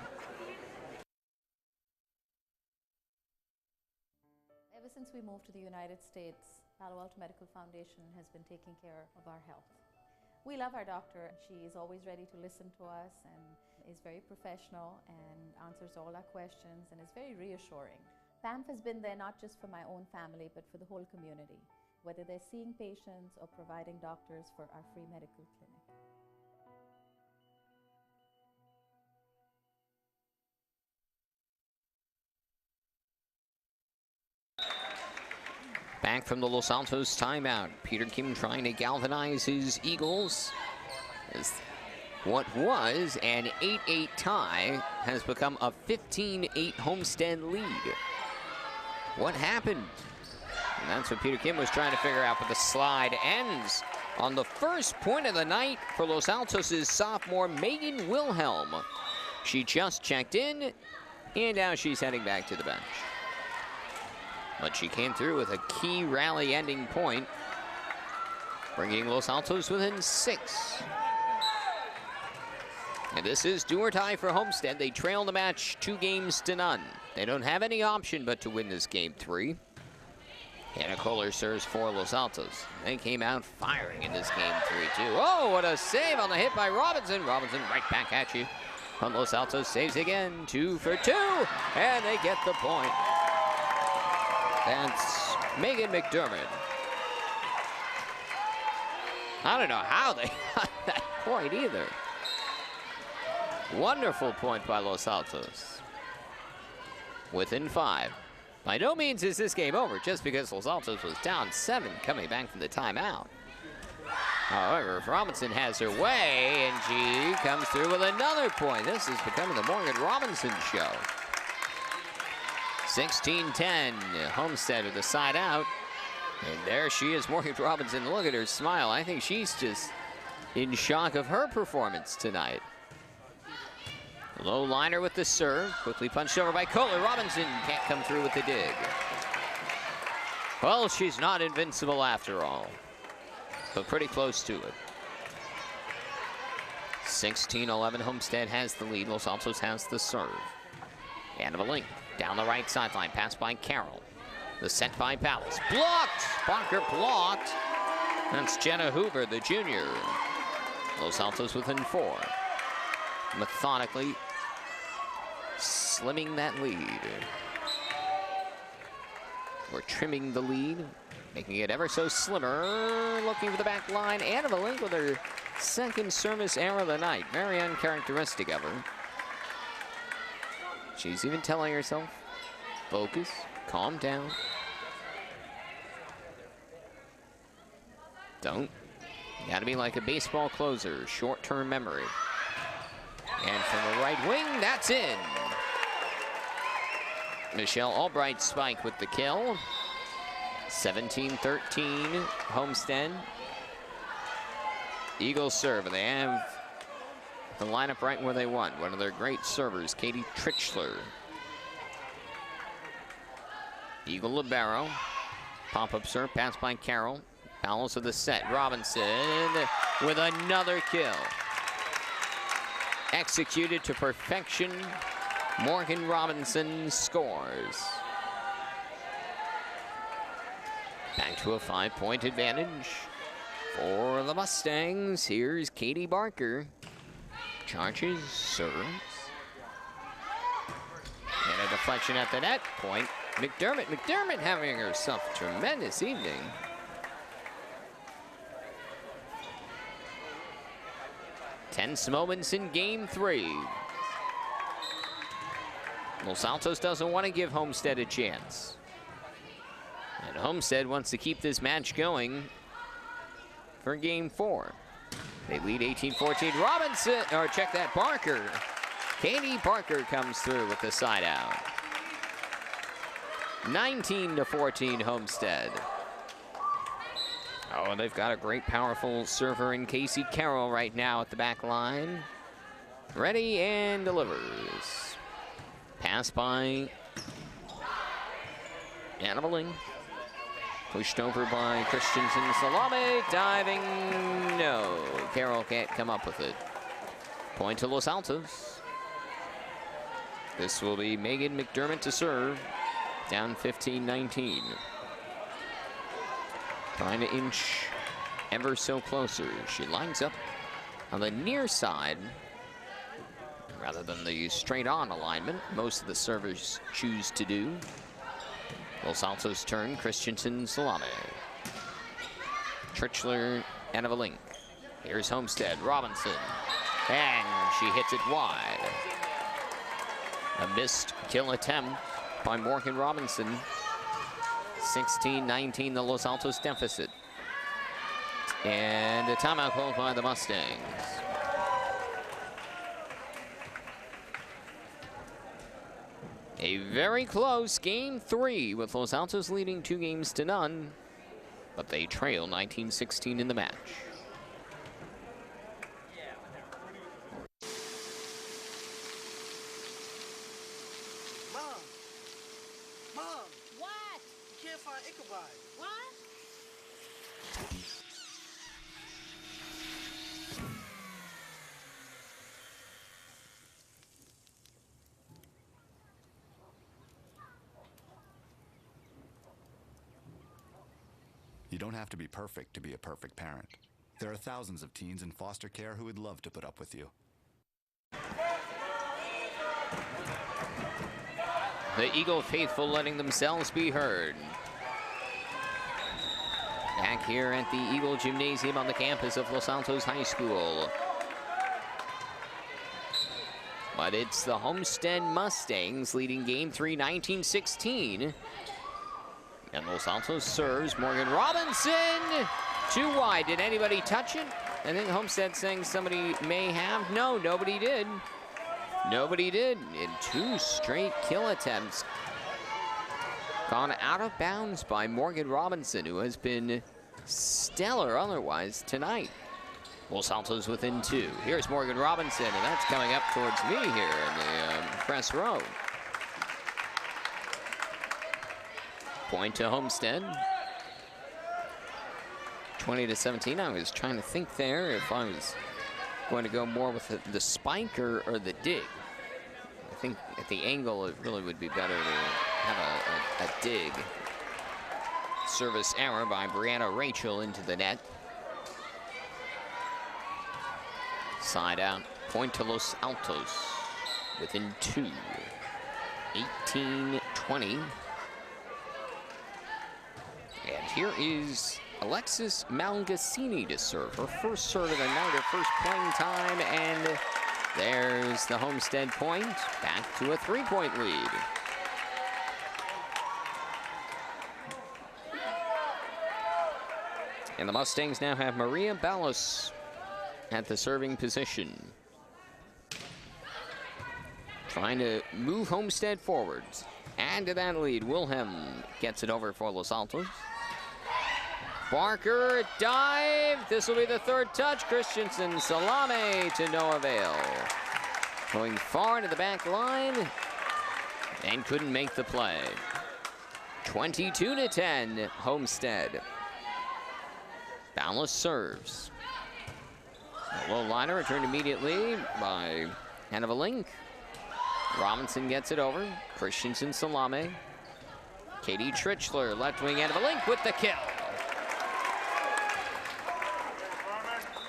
Ever since we moved to the United States, Palo Alto Medical Foundation has been taking care of our health. We love our doctor. She is always ready to listen to us and is very professional and answers all our questions and is very reassuring. PAMF has been there not just for my own family, but for the whole community, whether they're seeing patients or providing doctors for our free medical clinic. Back from the Los Altos timeout. Peter Kim trying to galvanize his Eagles. As what was an 8-8 tie has become a 15-8 Homestead lead. What happened? And that's what Peter Kim was trying to figure out, but the slide ends on the first point of the night for Los Altos' sophomore Megan Wilhelm. She just checked in, and now she's heading back to the bench. But she came through with a key rally ending point, bringing Los Altos within 6. And this is do or die for Homestead. They trail the match 2-0. They don't have any option but to win this game 3. Hannah Kohler serves for Los Altos. They came out firing in this game 3 too. Oh, what a save on the hit by Robinson. Robinson right back at you. But Los Altos saves again, 2 for 2, and they get the point. That's Megan McDermott. I don't know how they got that point either. Wonderful point by Los Altos. Within 5. By no means is this game over just because Los Altos was down 7 coming back from the timeout. However, if Robinson has her way and she comes through with another point, this is becoming the Morgan Robinson show. 16-10, Homestead with the side out. And there she is, Morgan Robinson. Look at her smile. I think she's just in shock of her performance tonight. Low liner with the serve, quickly punched over by Kohler. Robinson can't come through with the dig. Well, she's not invincible after all, but pretty close to it. 16-11, Homestead has the lead. Los Altos has the serve. And a link down the right sideline, pass by Carroll. The set by Palace, blocked! Barker blocked. That's Jenna Hoover, the junior. Los Altos within 4. Methodically slimming that lead. We're trimming the lead, making it ever so slimmer. Looking for the back line. Anna Valink with her second service error of the night. Very uncharacteristic of her. She's even telling herself, focus, calm down. Don't. You gotta be like a baseball closer, short-term memory. And from the right wing, that's in. Michelle Albright spike with the kill. 17-13, Homestead. Eagles serve, and they have the lineup right where they want. One of their great servers, Katie Tritchler. Eagle libero. Pop-up serve, pass by Carroll. Balance of the set, Robinson with another kill. Executed to perfection. Morgan Robinson scores. Back to a 5-point advantage for the Mustangs. Here's Katie Barker. Charges, serves. And a deflection at the net. Point McDermott. McDermott having herself a tremendous evening. Tense moments in game 3. Los Altos doesn't want to give Homestead a chance. And Homestead wants to keep this match going for game 4. They lead 18-14. Robinson, or check that, Barker. Katie Barker comes through with the side out. 19-14 Homestead. Oh, and they've got a great, powerful server in Casey Carroll right now at the back line. Ready and delivers. Pass by Animaling. Pushed over by Christensen. Salame diving. No, Carroll can't come up with it. Point to Los Altos. This will be Megan McDermott to serve. Down 15-19. Trying to inch ever so closer. She lines up on the near side rather than the straight-on alignment most of the servers choose to do. Los Altos turn, Christensen, Salame. Tritchler, and Valink. Here's Homestead, Robinson. And she hits it wide. A missed kill attempt by Morgan Robinson. 16-19, the Los Altos deficit. And a timeout called by the Mustangs. A very close game 3 with Los Altos leading 2-0, but they trail 19-16 in the match. Mom! What? Can't find Ichabod. What? You don't have to be perfect to be a perfect parent. There are thousands of teens in foster care who would love to put up with you. The Eagle faithful letting themselves be heard. Back here at the Eagle Gymnasium on the campus of Los Altos High School. But it's the Homestead Mustangs leading game 3, 19-16. And Los Altos serves. Morgan Robinson, too wide. Did anybody touch it? I think Homestead saying somebody may have. No, nobody did. Nobody did. In 2 straight kill attempts. Gone out of bounds by Morgan Robinson, who has been stellar otherwise tonight. Los Altos within 2. Here's Morgan Robinson, and that's coming up towards me here in the press row. Point to Homestead. 20-17. I was trying to think there if I was going to go more with the spike or the dig. I think at the angle, it really would be better to have a dig. Service error by Brianna Rachel into the net. Side out, point to Los Altos within 2. 18-20. And here is Alexis Malgassini to serve. Her first serve of the night, her first playing time, and there's the Homestead point, back to a 3-point lead. And the Mustangs now have Maria Ballas at the serving position. Trying to move Homestead forwards. Add to that lead. Wilhelm gets it over for Los Altos. Barker, dive. This will be the third touch. Christensen, Salame to no avail. Going far to the back line and couldn't make the play. 22-10, Homestead. Ballas serves. A low liner returned immediately by Hannah Link. Robinson gets it over. Christensen, Salame. Katie Trichler, left wing Hannah Link with the kill.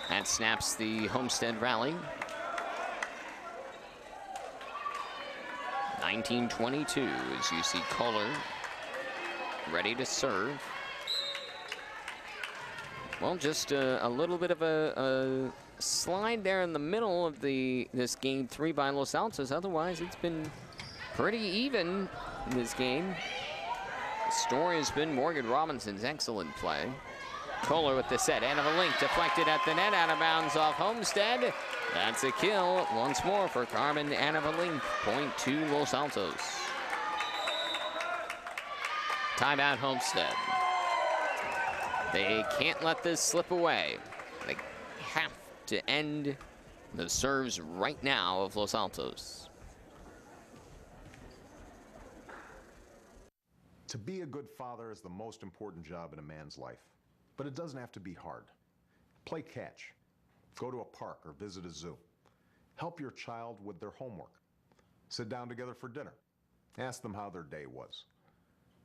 That snaps the Homestead rally. 19-22 as you see Kohler ready to serve. Well, just a little bit of a slide there in the middle of this game 3 by Los Altos. Otherwise, it's been pretty even in this game. The story has been Morgan Robinson's excellent play. Kohler with the set. Anna Link deflected at the net, out of bounds off Homestead. That's a kill once more for Carmen Anna Link. Point to Los Altos. Timeout Homestead. They can't let this slip away. They have to end the serves right now of Los Altos. To be a good father is the most important job in a man's life, but it doesn't have to be hard. Play catch, go to a park or visit a zoo. Help your child with their homework. Sit down together for dinner. Ask them how their day was.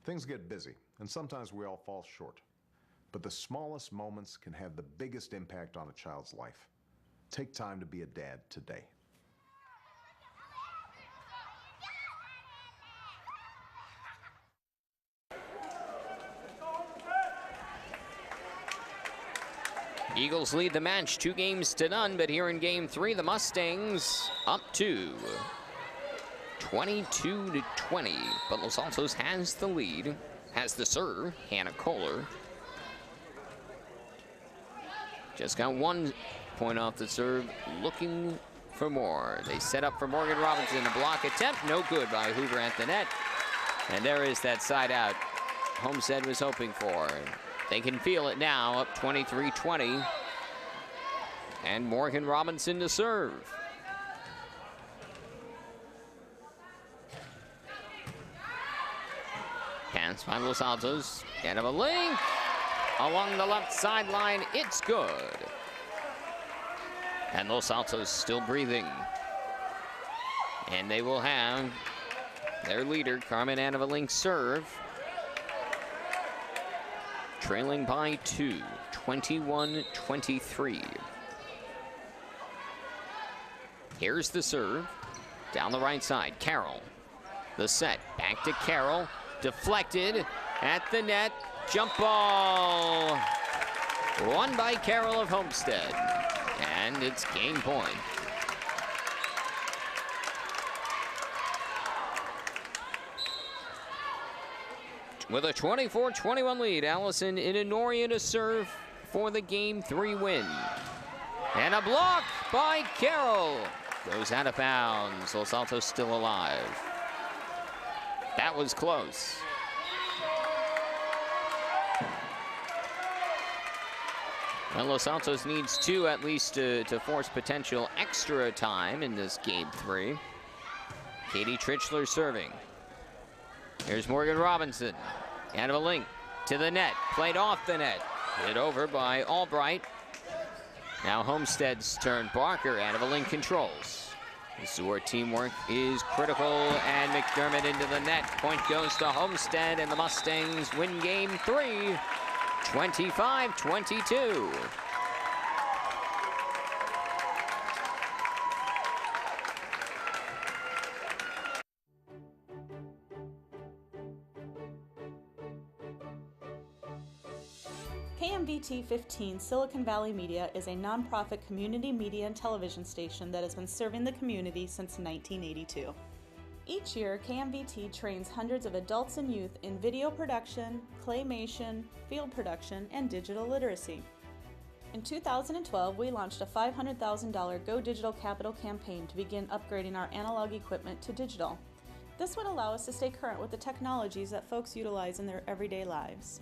Things get busy, and sometimes we all fall short. But the smallest moments can have the biggest impact on a child's life. Take time to be a dad today. Eagles lead the match 2-0, but here in game 3, the Mustangs up 2. 22-20, but Los Altos has the lead, has the serve, Hannah Kohler. Just got 1 point off the serve, looking for more. They set up for Morgan Robinson, a block attempt, no good by Hoover at the net. And there is that side out Homestead was hoping for. They can feel it now, up 23-20. And Morgan Robinson to serve. Pass by Los Altos, end of a link. Along the left sideline, it's good. And Los Altos still breathing. And they will have their leader, Carmen Anavalink, serve. Trailing by 2, 21-23. Here's the serve. Down the right side, Carroll. The set, back to Carroll. Deflected at the net. Jump ball. Won by Carroll of Homestead. And it's game point. With a 24-21 lead, Allison Inonoria to serve for the game 3 win. And a block by Carroll. Goes out of bounds. Los Altos still alive. That was close. Well, Los Altos needs 2 at least to force potential extra time in this game 3. Katie Trichler serving. Here's Morgan Robinson. Out of a link to the net. Played off the net. Hit over by Albright. Now Homestead's turn. Barker out of a link controls. This is where teamwork is critical, and McDermott into the net. Point goes to Homestead, and the Mustangs win game 3, 25-22. KMVT 15 Silicon Valley Media is a nonprofit community media and television station that has been serving the community since 1982. Each year, KMVT trains hundreds of adults and youth in video production, claymation, field production, and digital literacy. In 2012, we launched a $500,000 Go Digital Capital campaign to begin upgrading our analog equipment to digital. This would allow us to stay current with the technologies that folks utilize in their everyday lives.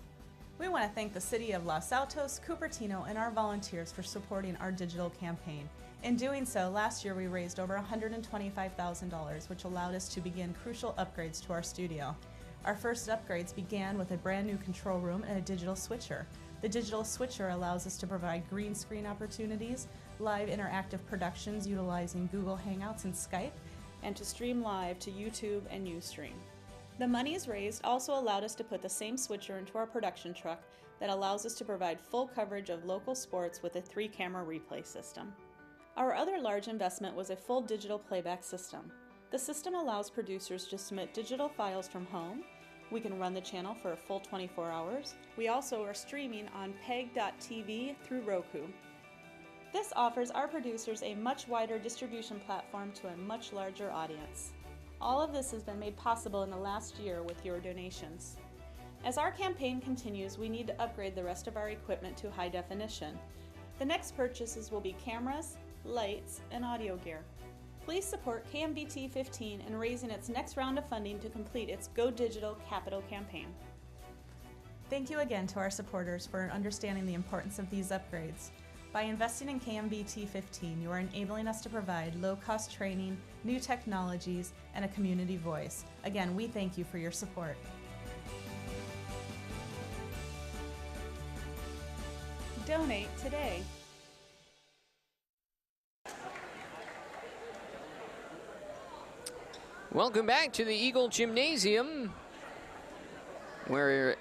We want to thank the City of Los Altos, Cupertino, and our volunteers for supporting our digital campaign. In doing so, last year we raised over $125,000, which allowed us to begin crucial upgrades to our studio. Our first upgrades began with a brand new control room and a digital switcher. The digital switcher allows us to provide green screen opportunities, live interactive productions utilizing Google Hangouts and Skype, and to stream live to YouTube and Ustream. The monies raised also allowed us to put the same switcher into our production truck that allows us to provide full coverage of local sports with a 3-camera replay system. Our other large investment was a full digital playback system. The system allows producers to submit digital files from home. We can run the channel for a full 24 hours. We also are streaming on peg.tv through Roku. This offers our producers a much wider distribution platform to a much larger audience. All of this has been made possible in the last year with your donations. As our campaign continues, we need to upgrade the rest of our equipment to high definition. The next purchases will be cameras, lights, and audio gear. Please support KMVT 15 in raising its next round of funding to complete its Go Digital Capital campaign. Thank you again to our supporters for understanding the importance of these upgrades. By investing in KMVT 15, you are enabling us to provide low-cost training, new technologies, and a community voice. Again, we thank you for your support. Donate today. Welcome back to the Eagle Gymnasium, where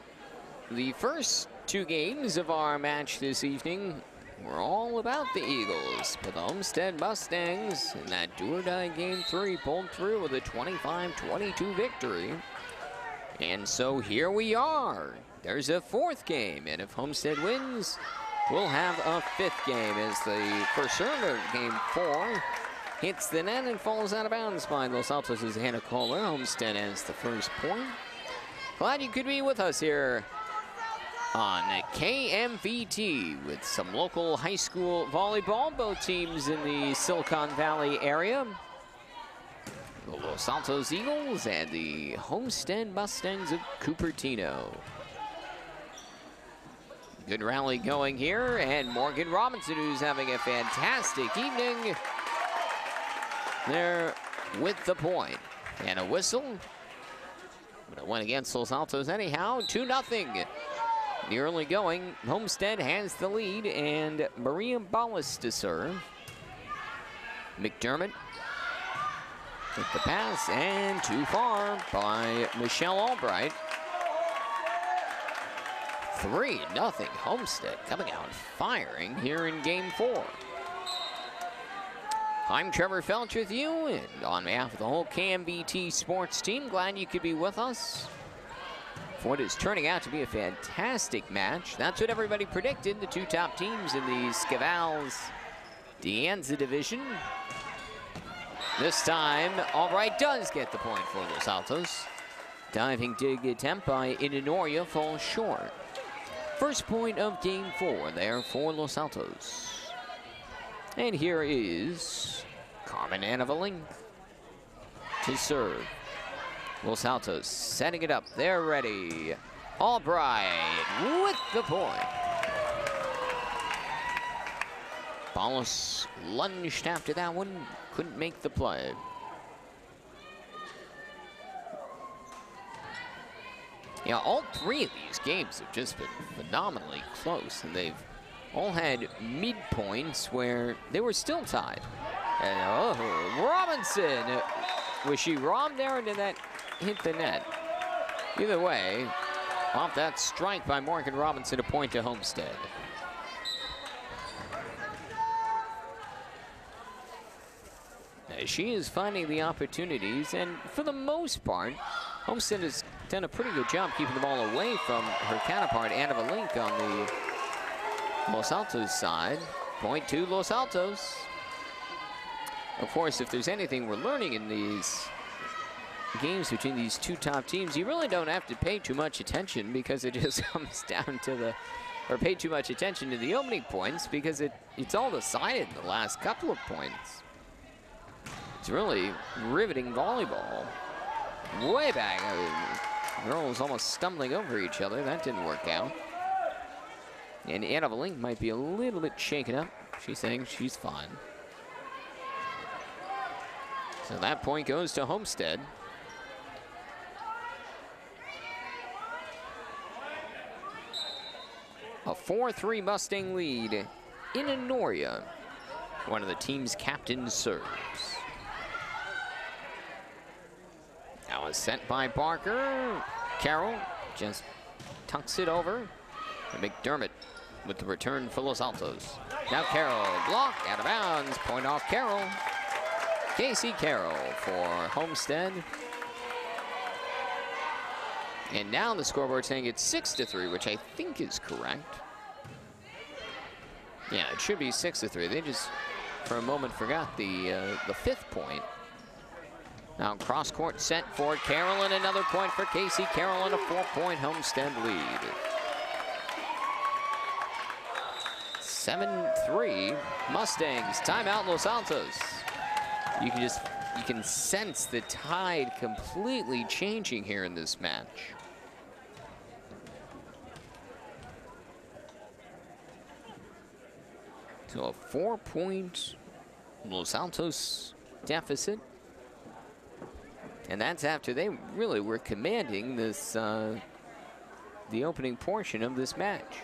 the first 2 games of our match this evening were all about the Eagles, but the Homestead Mustangs in that do-or-die game 3 pulled through with a 25-22 victory. And so here we are. There's a 4th game, and if Homestead wins, we'll have a 5th game as the first serve of game 4 hits the net and falls out of bounds by Los Altos' Hannah Kohler. Homestead has the first point. Glad you could be with us here on KMVT with some local high school volleyball, both teams in the Silicon Valley area. The Los Altos Eagles and the Homestead Mustangs of Cupertino. Good rally going here, and Morgan Robinson, who's having a fantastic evening there with the point. And a whistle, but it went against Los Altos anyhow. 2-0. The early going, Homestead has the lead, and Maria Ballas to serve. McDermott with the pass, and too far by Michelle Albright. 3-0 Homestead coming out firing here in game 4. I'm Trevor Felch with you, and on behalf of the whole KMVT sports team, glad you could be with us for what is turning out to be a fantastic match. That's what everybody predicted, the 2 top teams in the Scavals De Anza division. This time, Albright does get the point for Los Altos. Diving dig attempt by Inanoria falls short. First point of game 4 there for Los Altos. And here is Carmen Anavalink to serve. Los Altos setting it up. They're ready. Albright with the point. Ballas lunged after that one. Couldn't make the play. Yeah, all 3 of these games have just been phenomenally close, and they've all had midpoints where they were still tied. And oh, Robinson, was she robbed there or did that hit the net? Either way, off that strike by Morgan Robinson, a point to Homestead. She is finding the opportunities, and for the most part, Homestead has done a pretty good job keeping the ball away from her counterpart, Anna Valink, on the Los Altos side. Point to Los Altos. Of course, if there's anything we're learning in these games between these two top teams, you really don't have to pay too much attention, because it just comes down to the, or pay too much attention to the opening points, because it's all decided in the last couple of points. It's really riveting volleyball. Way back. Girls almost stumbling over each other. That didn't work out. And Anna Valink might be a little bit shaken up. She's saying she's fine. So that point goes to Homestead. A 4-3 Mustang lead in Honoria. One of the team's captains serves. Now it's sent by Barker. Carroll just tucks it over. And McDermott with the return for Los Altos. Now Carroll, blocked, out of bounds, point off Carroll. Casey Carroll for Homestead. And now the scoreboard saying it's 6-3, which I think is correct. Yeah, it should be 6-3. They just, for a moment, forgot the fifth point. Now cross-court set for Carroll, and another point for Casey Carroll, and a 4-point Homestead lead. 7-3 Mustangs. Timeout Los Altos. You can sense the tide completely changing here in this match. So a 4-point Los Altos deficit. And that's after they really were commanding this, the opening portion of this match.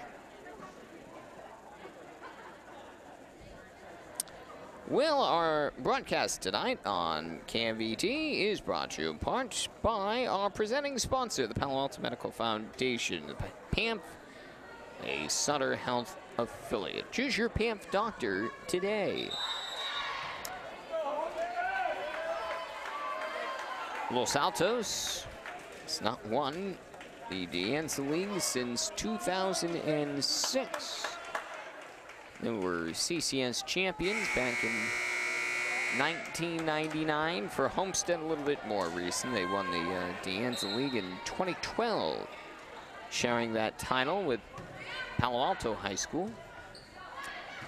Well, our broadcast tonight on KMVT is brought to you in part by our presenting sponsor, the Palo Alto Medical Foundation, PAMF, a Sutter Health affiliate. Choose your PAMF doctor today. Los Altos has not won the De Anza League since 2006. They were CCS champions back in 1999. For Homestead, a little bit more recent. They won the De Anza League in 2012, sharing that title with Palo Alto High School.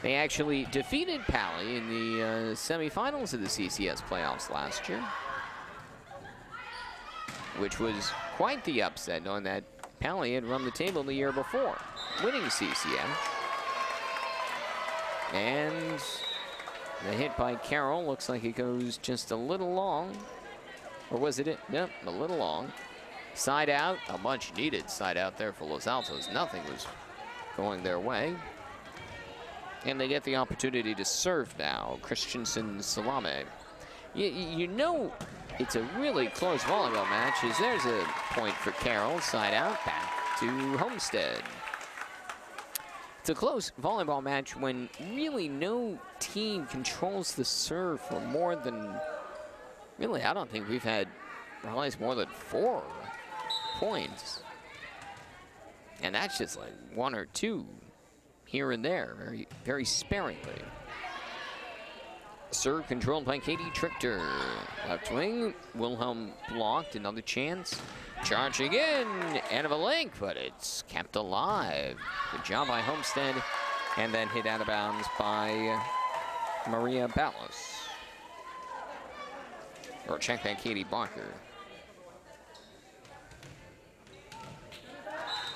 They actually defeated Pali in the semifinals of the CCS playoffs last year, which was quite the upset, knowing that Pali had run the table the year before, winning CCS. And the hit by Carroll looks like it goes just a little long. Or was it? Nope, a little long. Side out, a much needed side out there for Los Altos. Nothing was going their way. And they get the opportunity to serve now. Christensen Salame. You know it's a really close volleyball match, as there's a point for Carroll. Side out, back to Homestead. It's a close volleyball match when really no team controls the serve for more than, really, I don't think we've had realized more than 4 points. And that's just like 1 or 2 here and there, very, very sparingly. Serve controlled by Katie Trichter. Left wing, Wilhelm blocked, another chance. Charging in, Anna Valink, but it's kept alive. Good job by Homestead, and then hit out of bounds by Maria Ballas. Or check that, Katie Barker.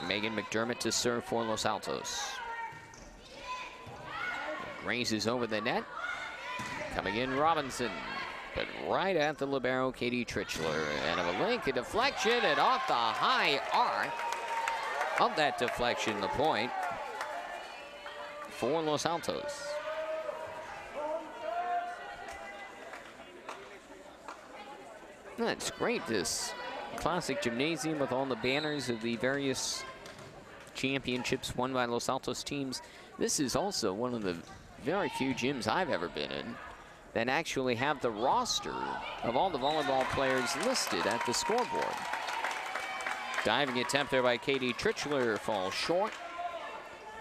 Megan McDermott to serve for Los Altos. Grazes over the net. Coming in, Robinson. But right at the libero, Katie Trichler. And a Valink, a deflection, and off the high arc of that deflection, the point for Los Altos. That's great, this classic gymnasium with all the banners of the various championships won by Los Altos teams. This is also one of the very few gyms I've ever been in that actually have the roster of all the volleyball players listed at the scoreboard. Diving attempt there by Katie Trichler falls short.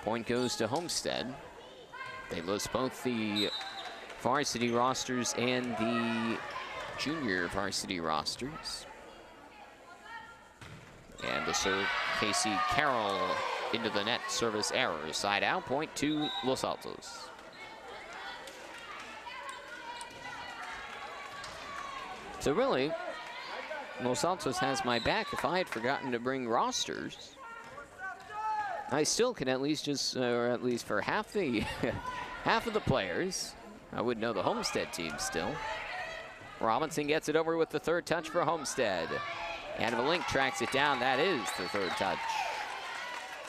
Point goes to Homestead. They list both the varsity rosters and the junior varsity rosters. And the serve, Casey Carroll into the net, service error. Side out, point to Los Altos. So really, Los Altos has my back. If I had forgotten to bring rosters, I still can at least just, or at least for half the half of the players, I would know the Homestead team still. Robinson gets it over with the third touch for Homestead. And Valink tracks it down. That is the third touch.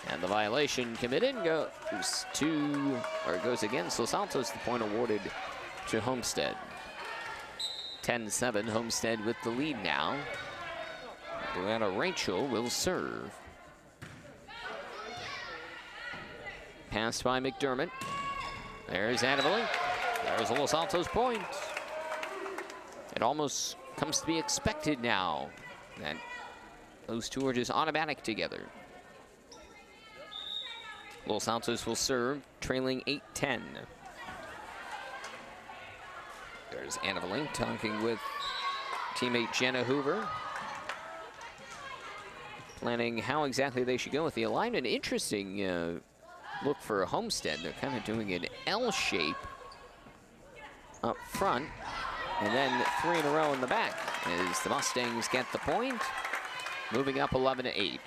And the violation committed goes against Los Altos. The point awarded to Homestead. 10-7, Homestead with the lead now. Joanna Rachel will serve. Passed by McDermott. There's Anna Valink. There's a Los Altos point. It almost comes to be expected now that those two are just automatic together. Los Altos will serve, trailing 8-10. There's Anna Valink talking with teammate Jenna Hoover, planning how exactly they should go with the alignment. Interesting look for Homestead. They're kind of doing an L shape up front, and then 3 in a row in the back as the Mustangs get the point, moving up 11-8.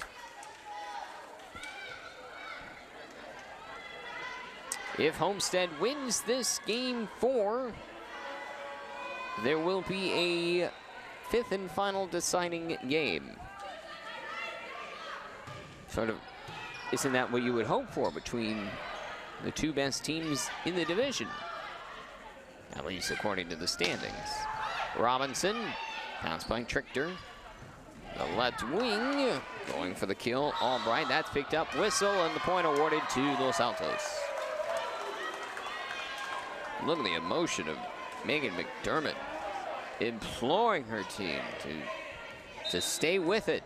If Homestead wins this game 4, there will be a 5th and final deciding game. Sort of, isn't that what you would hope for between the two best teams in the division? At least according to the standings. Robinson, bounce by Trichter. The left wing, going for the kill. Albright, that's picked up. Whistle, and the point awarded to Los Altos. Look at the emotion of Megan McDermott, imploring her team to stay with it.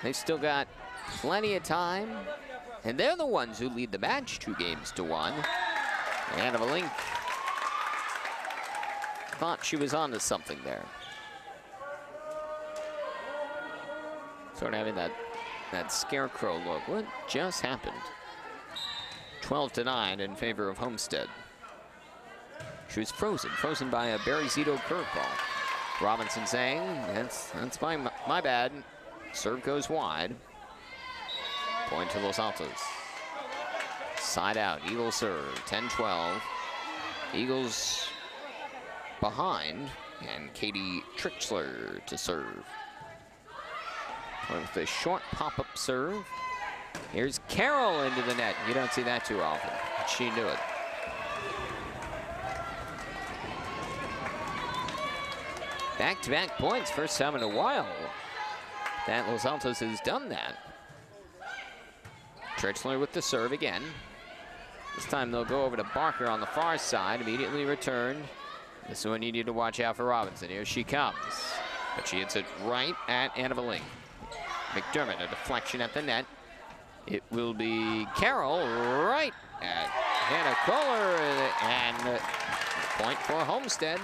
They've still got plenty of time, and they're the ones who lead the match 2-1. Anna Valink thought she was onto something there. Sort of having that scarecrow look. What just happened? 12-9 in favor of Homestead. She was frozen by a Barry Zito curveball. Robinson saying, that's my bad. Serve goes wide. Point to Los Altos. Side out, Eagles serve, 10-12. Eagles behind, and Katie Trichler to serve. With a short pop-up serve. Here's Carroll into the net. You don't see that too often. She knew it. Back-to-back points, first time in a while that Los Altos has done that. Trichler with the serve again. This time they'll go over to Barker on the far side, immediately returned. This one you need to watch out for Robinson. Here she comes, but she hits it right at Anna Valink. McDermott, a deflection at the net. It will be Carroll right at Hannah Kohler, and point for Homestead.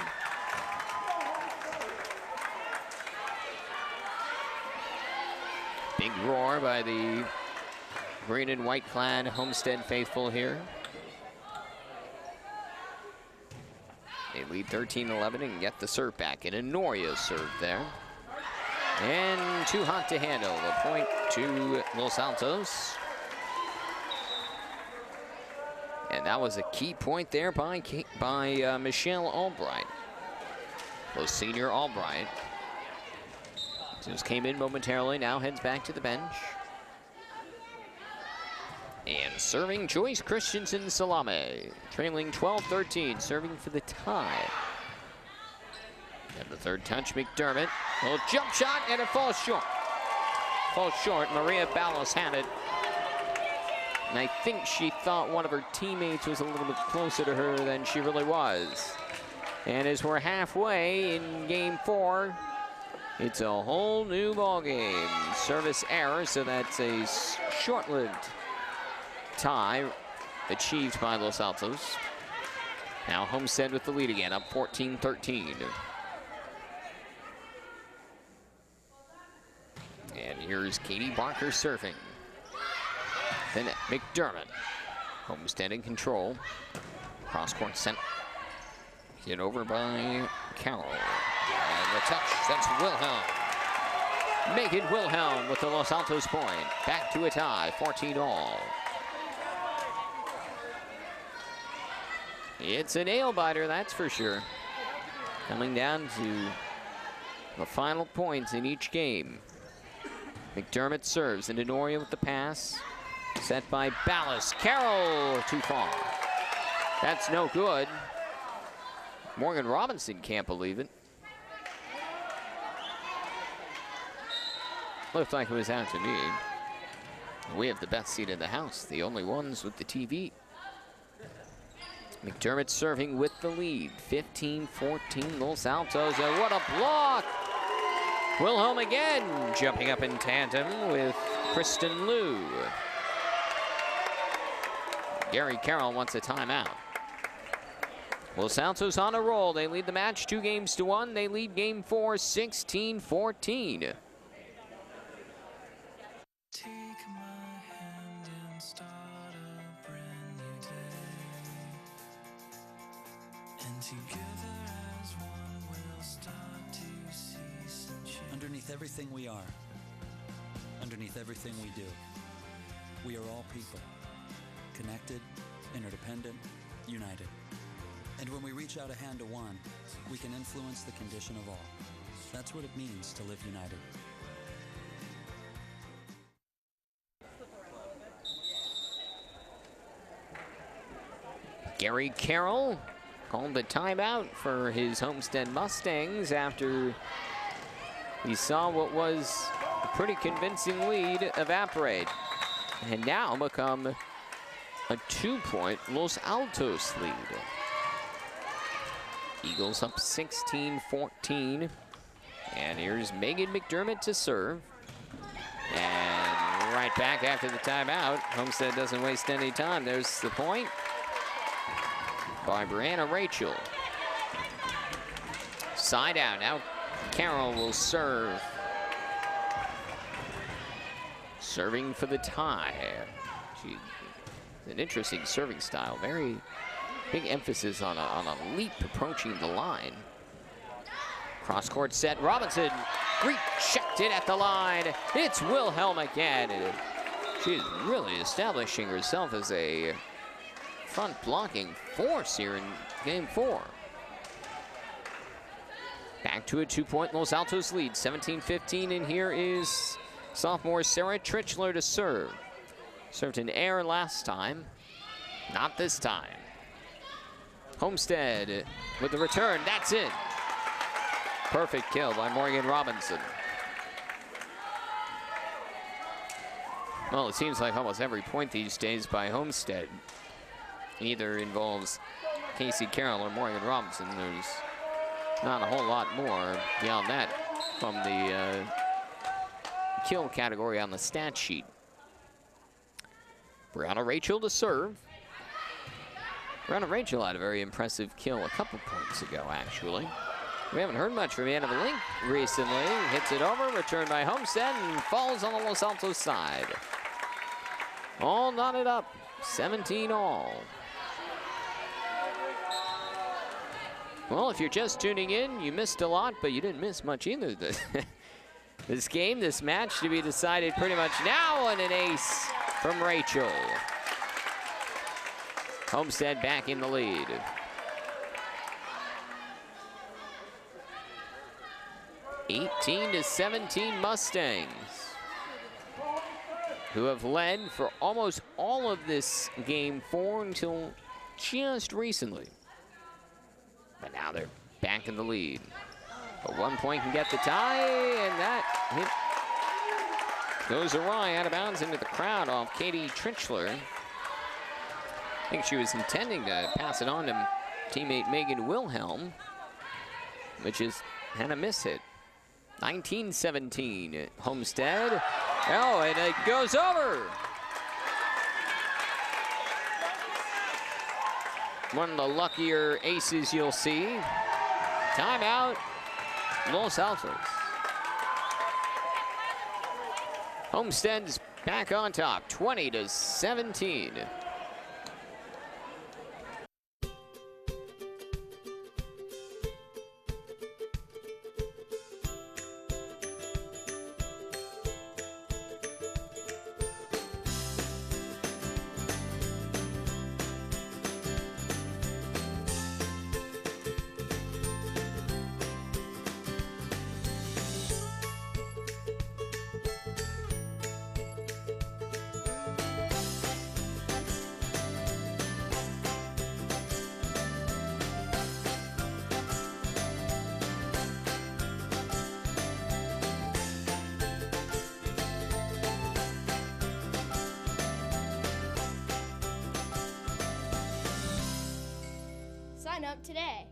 Big roar by the green and white clad Homestead faithful here. They lead 13-11 and get the serve back. And Honoria serve there. And too hot to handle. A point to Los Altos. And that was a key point there by Michelle Albright. The senior Albright. Just came in momentarily, now heads back to the bench. And serving Joyce Christensen Salame, trailing 12-13, serving for the tie. And the third touch, McDermott. Little jump shot, and it falls short. Falls short. Maria Ballas had it. And I think she thought one of her teammates was a little bit closer to her than she really was. And as we're halfway in game 4, it's a whole new ball game. Service error, so that's a short-lived tie achieved by Los Altos. Now Homestead with the lead again, up 14-13. And here's Katie Barker serving. Then McDermott. Homestead in control. Cross-court sent. Hit over by Carroll. And the touch, that's Wilhelm. Megan Wilhelm with the Los Altos point. Back to a tie, 14-all. It's a nail-biter, that's for sure. Coming down to the final points in each game. McDermott serves into Noria with the pass. Set by Ballas. Carroll, too far. That's no good. Morgan Robinson can't believe it. Looked like it was out to me. We have the best seat in the house, the only ones with the TV. McDermott serving with the lead, 15-14 Los Altos, and what a block! Wilhelm again, jumping up in tandem with Kristen Liu. Gary Carroll wants a timeout. Los Altos on a roll. They lead the match 2-1. They lead game 4, 16-14. Underneath everything we are, underneath everything we do, we are all people, connected, interdependent, united. And when we reach out a hand to one, we can influence the condition of all. That's what it means to live united. Gary Carroll called the timeout for his Homestead Mustangs after he saw what was a pretty convincing lead evaporate. And now become a 2-point Los Altos lead. Eagles up 16-14. And here's Megan McDermott to serve. And right back after the timeout. Homestead doesn't waste any time. There's the point by Brianna Rachel. Side out. Now Carroll will serve. Serving for the tie. An interesting serving style. Very big emphasis on a leap approaching the line. Cross-court set. Robinson rechecked it at the line. It's Wilhelm again. She's really establishing herself as a front blocking force here in game 4. Back to a 2-point Los Altos lead, 17-15, and here is sophomore Sarah Tritchler to serve. Served an error last time, not this time. Homestead with the return, that's it. Perfect kill by Morgan Robinson. Well, it seems like almost every point these days by Homestead either involves Casey Carroll or Morgan Robinson. There's not a whole lot more beyond that from the kill category on the stat sheet. Brianna Rachel to serve. Brianna Rachel had a very impressive kill a couple points ago, actually. We haven't heard much from Anna Valink recently. Hits it over, returned by Homestead, and falls on the Los Altos side. All knotted up, 17 all. Well, if you're just tuning in, you missed a lot, but you didn't miss much either. This game, this match to be decided pretty much now, and an ace from Rachel. Homestead back in the lead. (18-17) Mustangs. who have led for almost all of this game 4 until just recently. But now they're back in the lead. But 1 point can get the tie, and that hit goes awry out of bounds into the crowd off Katie Tritchler. I think she was intending to pass it on to teammate Megan Wilhelm, which is had a miss hit. 19-17 Homestead. Oh, and it goes over. One of the luckier aces you'll see. Timeout, Los Altos. Homestead's back on top, 20-17. Sign up today.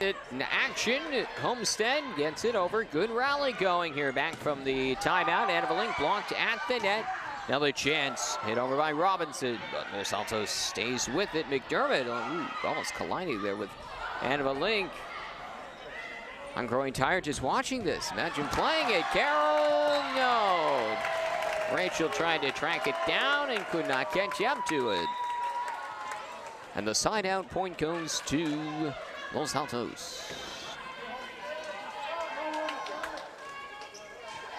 In action, Homestead gets it over. Good rally going here back from the timeout. Anna Valink blocked at the net. Another chance hit over by Robinson, but Los Altos stays with it. McDermott almost colliding there with Anna Valink. I'm growing tired just watching this. Imagine playing it. Carroll, no. Rachel tried to track it down and could not catch up to it. And the side out point goes to Los Altos.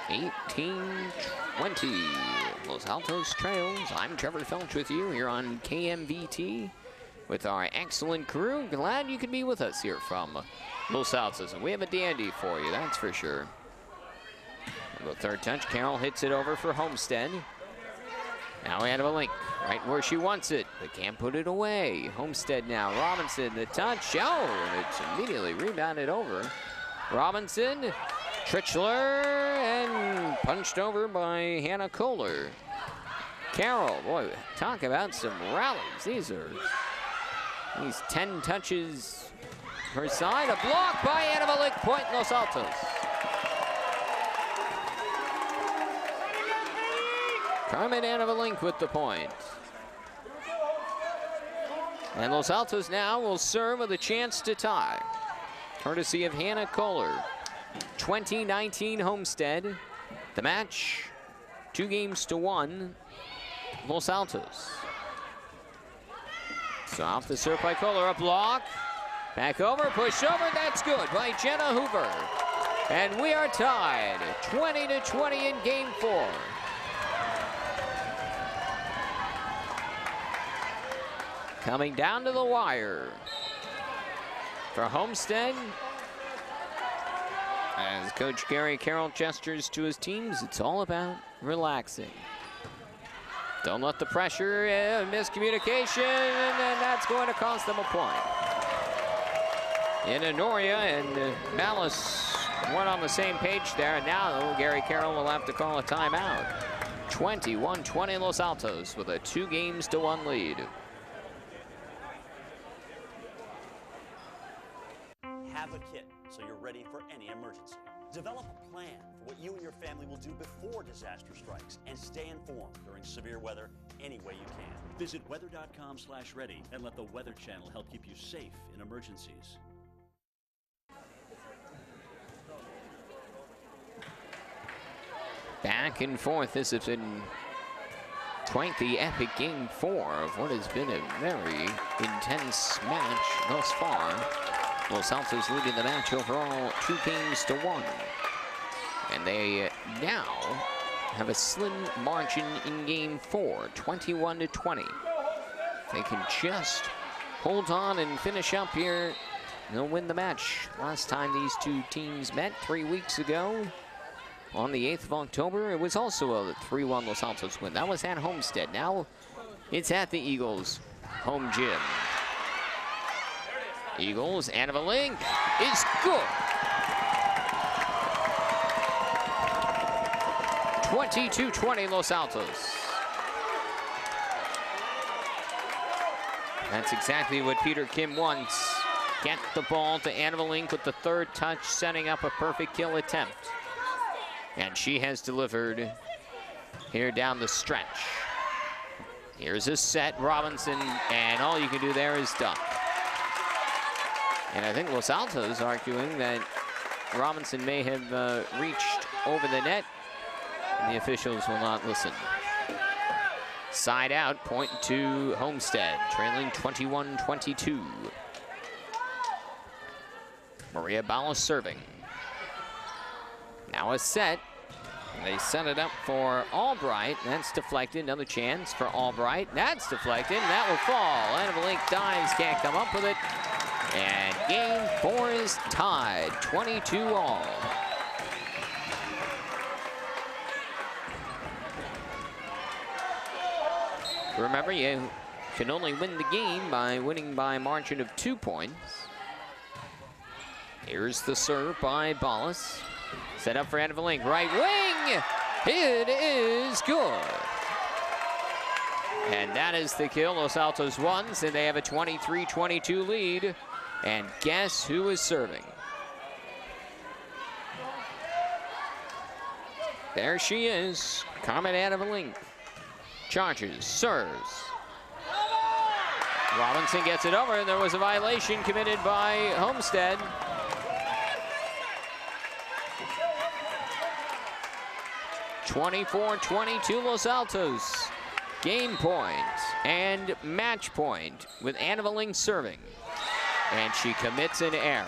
18-20. Los Altos trails. I'm Trevor Felch with you here on KMVT with our excellent crew. Glad you could be with us here from Los Altos. And we have a dandy for you, that's for sure. And the third touch, Carroll hits it over for Homestead. Now we have a link right where she wants it, but can't put it away. Homestead now, Robinson, the touch, and it's immediately rebounded over. Robinson, Tritchler, and punched over by Hannah Kohler. Carroll, boy, talk about some rallies. These 10 touches per side. A block by Anna Valink, point Los Altos. Carmen Anna Valink with the point. And Los Altos now will serve with a chance to tie, courtesy of Hannah Kohler. 2019 Homestead. The match, 2-1, Los Altos. So off the serve by Kohler, a block. Back over, push over, that's good by Jenna Hoover. And we are tied, 20-20 in game 4. Coming down to the wire for Homestead. As Coach Gary Carroll gestures to his teams, it's all about relaxing. Don't let the pressure, miscommunication, and that's going to cost them a point. Honoria and Malice weren't on the same page there, and now Gary Carroll will have to call a timeout. 21-20 Los Altos with a 2-1 lead. Have a kit so you're ready for any emergency. Develop a plan for what you and your family will do before disaster strikes, and stay informed during severe weather any way you can. Visit weather.com/ready and let the Weather Channel help keep you safe in emergencies. Back and forth, this has been quite the epic game 4 of what has been a very intense match thus far. Los Altos leading the match overall 2-1. And they now have a slim margin in game 4, 21-20. They can just hold on and finish up here they'll win the match. Last time these two teams met 3 weeks ago, on the 8th of October, it was also a 3-1 Los Altos win. That was at Homestead. Now it's at the Eagles' home gym. Eagles, Anna Valink is good. 22-20 Los Altos. That's exactly what Peter Kim wants. Get the ball to Anna Valink with the third touch, setting up a perfect kill attempt. And she has delivered here down the stretch. Here's a set, Robinson, and all you can do there is duck. And I think Los Altos arguing that Robinson may have reached over the net, and the officials will not listen. Side out, point to Homestead, trailing 21-22. Maria Ballas serving. Now a set. They set it up for Albright. That's deflected. Another chance for Albright. That's deflected, and that will fall. Anna Valink dives, can't come up with it. And game 4 is tied, 22-all. Remember, you can only win the game by winning by a margin of 2 points. Here's the serve by Ballas. Set up for Anna Valink, right wing. It is good. And that is the kill. Los Altos won, so they have a 23-22 lead. And guess who is serving? There she is, Carmen Anna Valink. Charges, serves. Robinson gets it over. There was a violation committed by Homestead. (24-22) Los Altos. Game point and match point with Anna Valink serving. And she commits an error.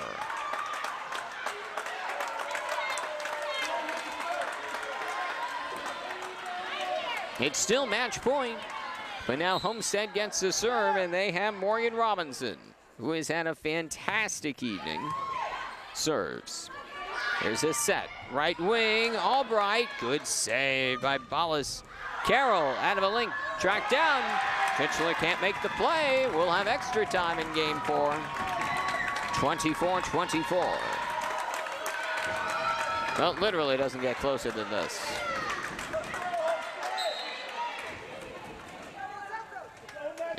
It's still match point, but now Homestead gets the serve, and they have Morgan Robinson, who has had a fantastic evening. Serves. Here's a set. Right wing, Albright. Good save by Ballas. Carroll, Anna Valink, tracked down. Fitchler can't make the play. We'll have extra time in game 4. 24-24. Well, literally doesn't get closer than this.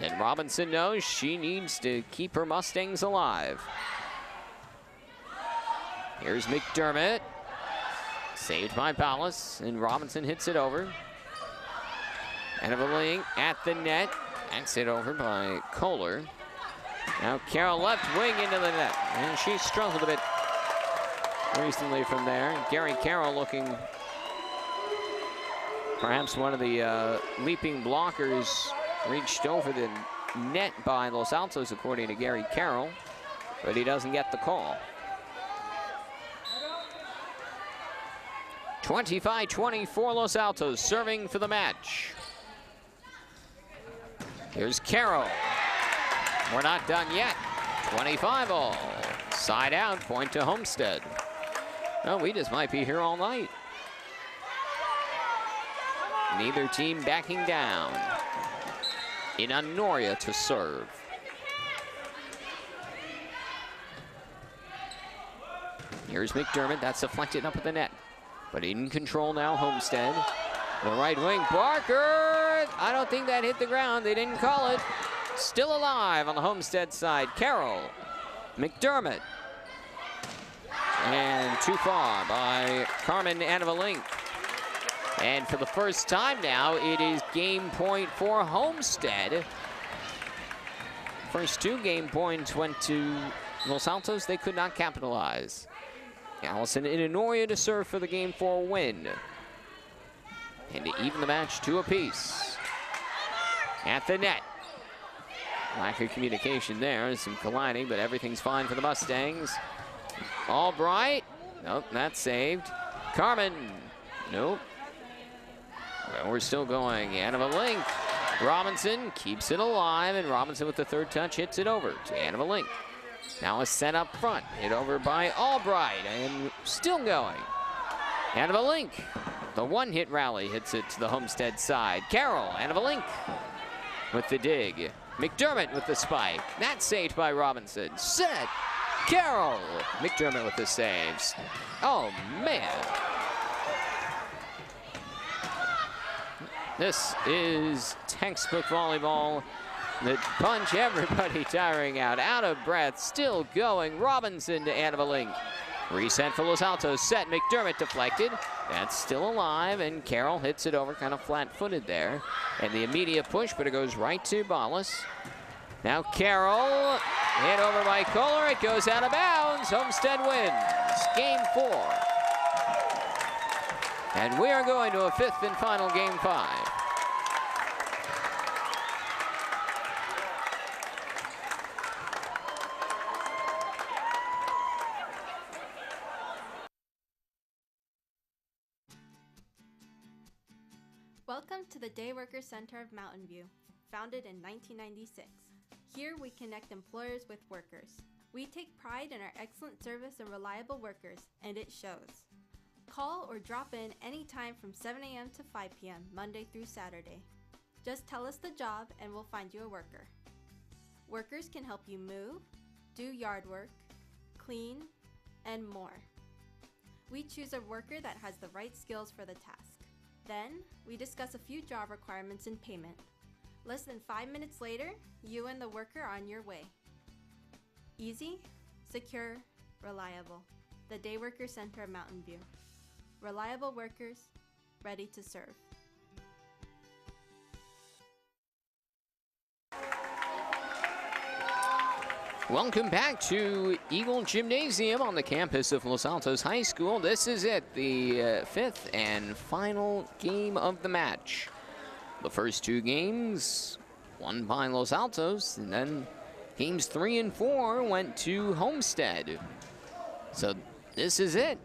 And Robinson knows she needs to keep her Mustangs alive. Here's McDermott. Saved by Ballas, and Robinson hits it over. Anna Valink at the net. That's it over by Kohler. Now Carroll left wing into the net. And she struggled a bit recently from there. Gary Carroll looking perhaps one of the leaping blockers reached over the net by Los Altos, according to Gary Carroll, but he doesn't get the call. 25-24 Los Altos, serving for the match. Here's Carroll. We're not done yet. 25-all. Side out, point to Homestead. Oh, we just might be here all night. Neither team backing down. Inanoria to serve. Here's McDermott. That's deflected up at the net. But in control now, Homestead. The right wing, Barker. I don't think that hit the ground. They didn't call it. Still alive on the Homestead side. Carroll. McDermott. And too far by Carmen Anna Valink. And for the first time now, it is game point for Homestead. First 2 game points went to Los Altos. They could not capitalize. Allison Inanoria to serve for the game 4 win. And to even the match 2 apiece. At the net. Lack of communication there. Some colliding, but everything's fine for the Mustangs. Albright. Nope, that's saved. Carmen. Nope. Well, we're still going. Anna Valink. Robinson keeps it alive, and Robinson with the third touch hits it over to Anna Valink. Now a set up front, hit over by Albright, and still going. Out of a link. The one-hit rally hits it to the Homestead side. Carroll, out of a link with the dig. McDermott with the spike. That's saved by Robinson. Set. Carroll. McDermott with the saves. Oh, man. This is textbook volleyball. The punch, everybody tiring out of breath, still going. Robinson to Annavalink. Reset for Los Altos, set, McDermott deflected. That's still alive, and Carroll hits it over kind of flat-footed there. And the immediate push, but it goes right to Ballas. Now Carroll, hit over by Kohler, it goes out of bounds. Homestead wins, game 4. And we are going to a 5th and final game 5. Welcome to the Day Worker Center of Mountain View, founded in 1996. Here we connect employers with workers. We take pride in our excellent service and reliable workers, and it shows. Call or drop in anytime from 7 a.m. to 5 p.m. Monday through Saturday. Just tell us the job and we'll find you a worker. Workers can help you move, do yard work, clean, and more. We choose a worker that has the right skills for the task. Then, we discuss a few job requirements and payment. Less than 5 minutes later, you and the worker are on your way. Easy, secure, reliable. The Day Worker Center of Mountain View. Reliable workers, ready to serve. Welcome back to Eagle Gymnasium on the campus of Los Altos High School. This is it, the 5th and final game of the match. The first 2 games won by Los Altos, and then games 3 and 4 went to Homestead. So this is it.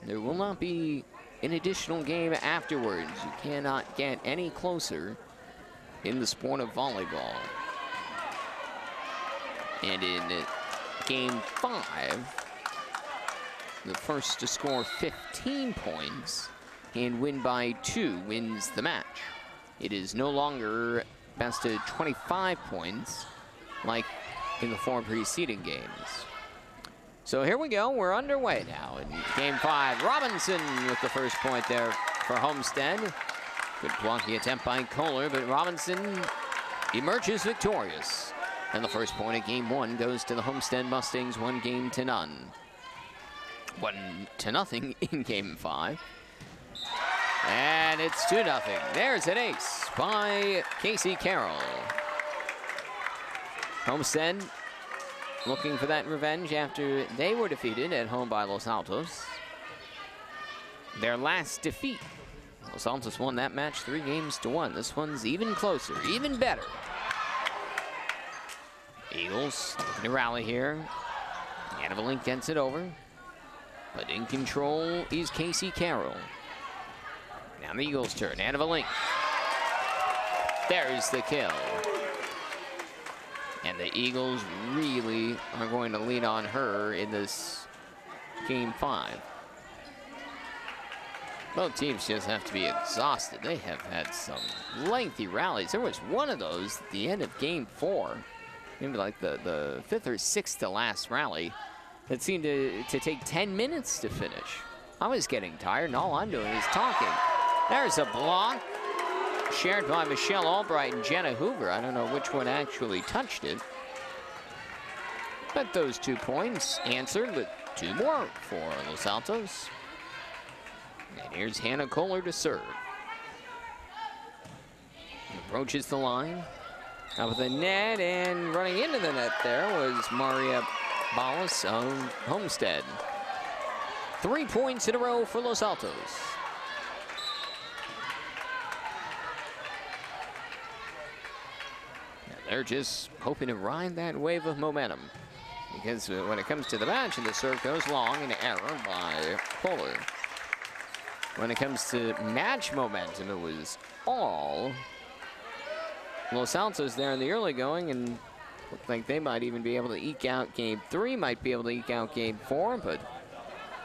There will not be an additional game afterwards. You cannot get any closer in the sport of volleyball. And in game 5, the first to score 15 points and win by 2 wins the match. It is no longer best of 25 points like in the 4 preceding games. So here we go, we're underway now in game 5. Robinson with the first point there for Homestead. Good blocking attempt by Kohler, but Robinson emerges victorious. And the first point of game 1 goes to the Homestead Mustangs, 1-0. 1-0 in game 5. And it's 2-0. There's an ace by Casey Carroll. Homestead looking for that revenge after they were defeated at home by Los Altos. Their last defeat. Los Altos won that match 3-1. This one's even closer, even better. Eagles looking to rally here. Annavalink gets it over. But in control is Casey Carroll. Now the Eagles' turn. Annavalink. There's the kill. And the Eagles really are going to lean on her in this game 5. Both teams just have to be exhausted. They have had some lengthy rallies. There was one of those at the end of game 4. Maybe like the 5th or 6th to last rally. It seemed to take 10 minutes to finish. I was getting tired, and all I'm doing is talking. There's a block shared by Michelle Albright and Jenna Hoover. I don't know which one actually touched it. But those 2 points answered with 2 more for Los Altos. And here's Hannah Kohler to serve. Approaches the line. Up with the net, and running into the net there was Maria Ballas of Homestead. 3 points in a row for Los Altos. And they're just hoping to ride that wave of momentum, because when it comes to the match and the serve goes long, an error by Kohler. When it comes to match momentum, it was all Los Altos there in the early going, and Looked like they might even be able to eke out game 3, might be able to eke out game 4, but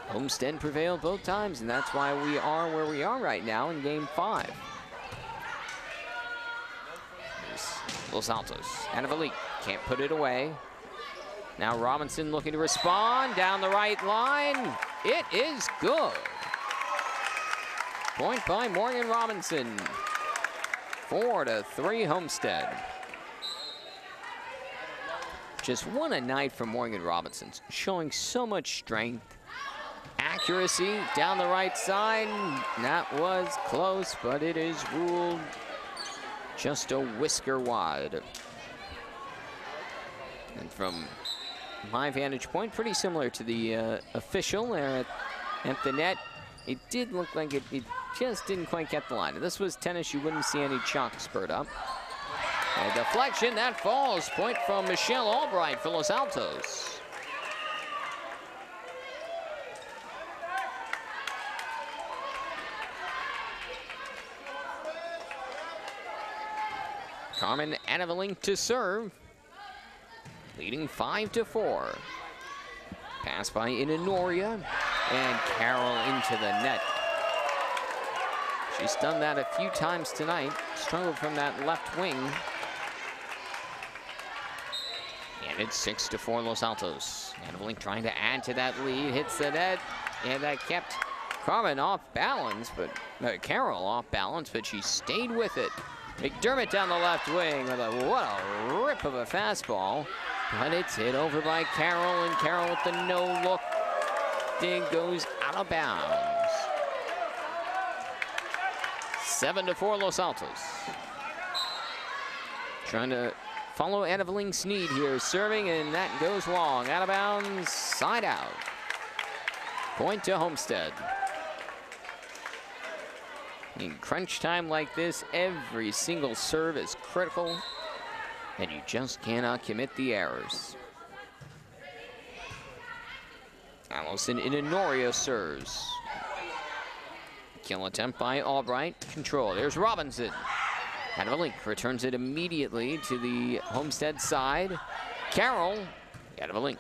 Homestead prevailed both times, and that's why we are where we are right now in game 5. Here's Los Altos, and Avalik can't put it away. Now Robinson looking to respond down the right line. It is good. Point by Morgan Robinson. 4-3 Homestead. Just what a night for Morgan Robinson, showing so much strength. Accuracy down the right side. That was close, but it is ruled just a whisker wide. And from my vantage point, pretty similar to the official there at the net. It did look like it just didn't quite get the line. If this was tennis, you wouldn't see any chalk spurt up. A deflection, that falls. Point from Michelle Albright for Los Altos. Carmen Anavalink to serve, leading 5-4. Pass by Inanoria, and Carroll into the net. She's done that a few times tonight, struggled from that left wing. And it's 6-4 Los Altos. Anavalink trying to add to that lead, hits the net, and that kept Carmen off balance, but Carroll off balance, but she stayed with it. McDermott down the left wing with what a rip of a fastball. But it's hit over by Carroll, and Carroll with the no-look dig goes out of bounds. 7-4 Los Altos. Trying to follow Anavalink's need here, serving, and that goes long. Out of bounds, side out. Point to Homestead. In crunch time like this, every single serve is critical, and you just cannot commit the errors. Allison Inanoria serves. Kill attempt by Albright. Control. There's Robinson. Anavalink returns it immediately to the Homestead side. Carroll. Anavalink.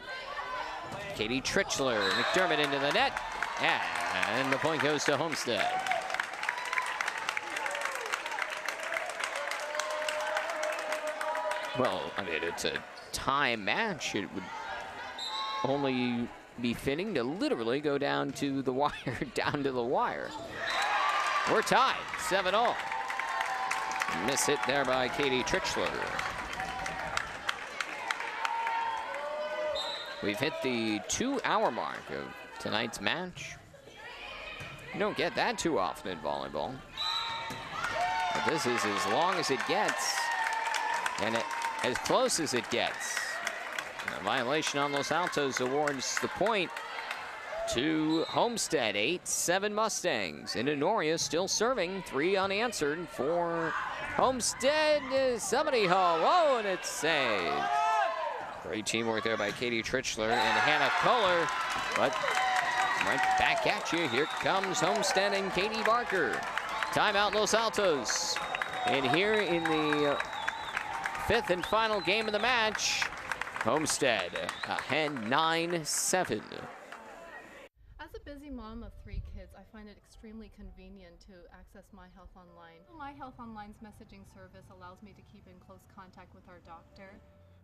Katie Trichler. McDermott into the net. And the point goes to Homestead. Well, I mean, it's a tie match. It would only be fitting to literally go down to the wire, down to the wire. We're tied, 7-all. Miss hit there by Katie Trichler. We've hit the 2-hour mark of tonight's match. You don't get that too often in volleyball. But this is as long as it gets, and as close as it gets. A violation on Los Altos awards the point to Homestead. 8-7 Mustangs. Inanoria still serving. 3 unanswered for Homestead. Somebody home. Oh, and it's saved. Great teamwork there by Katie Trichler and Hannah Kohler. But right back at you. Here comes Homestead and Katie Barker. Timeout Los Altos. And here in the 5th and final game of the match, Homestead ahead 9-7. As a busy mom of 3 kids, I find it extremely convenient to access My Health Online. My Health Online's messaging service allows me to keep in close contact with our doctor.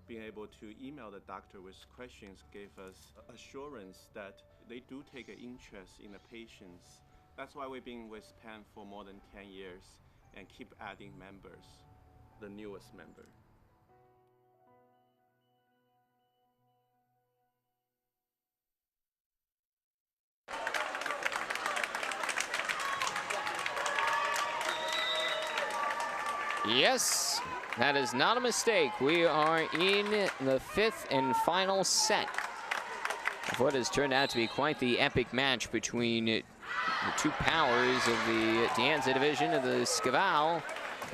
Being able to email the doctor with questions gave us assurance that they do take an interest in the patients. That's why we've been with PAN for more than 10 years and keep adding members, the newest member. Yes, that is not a mistake. We are in the 5th and final set of what has turned out to be quite the epic match between the 2 powers of the De Anza division of the Scaval.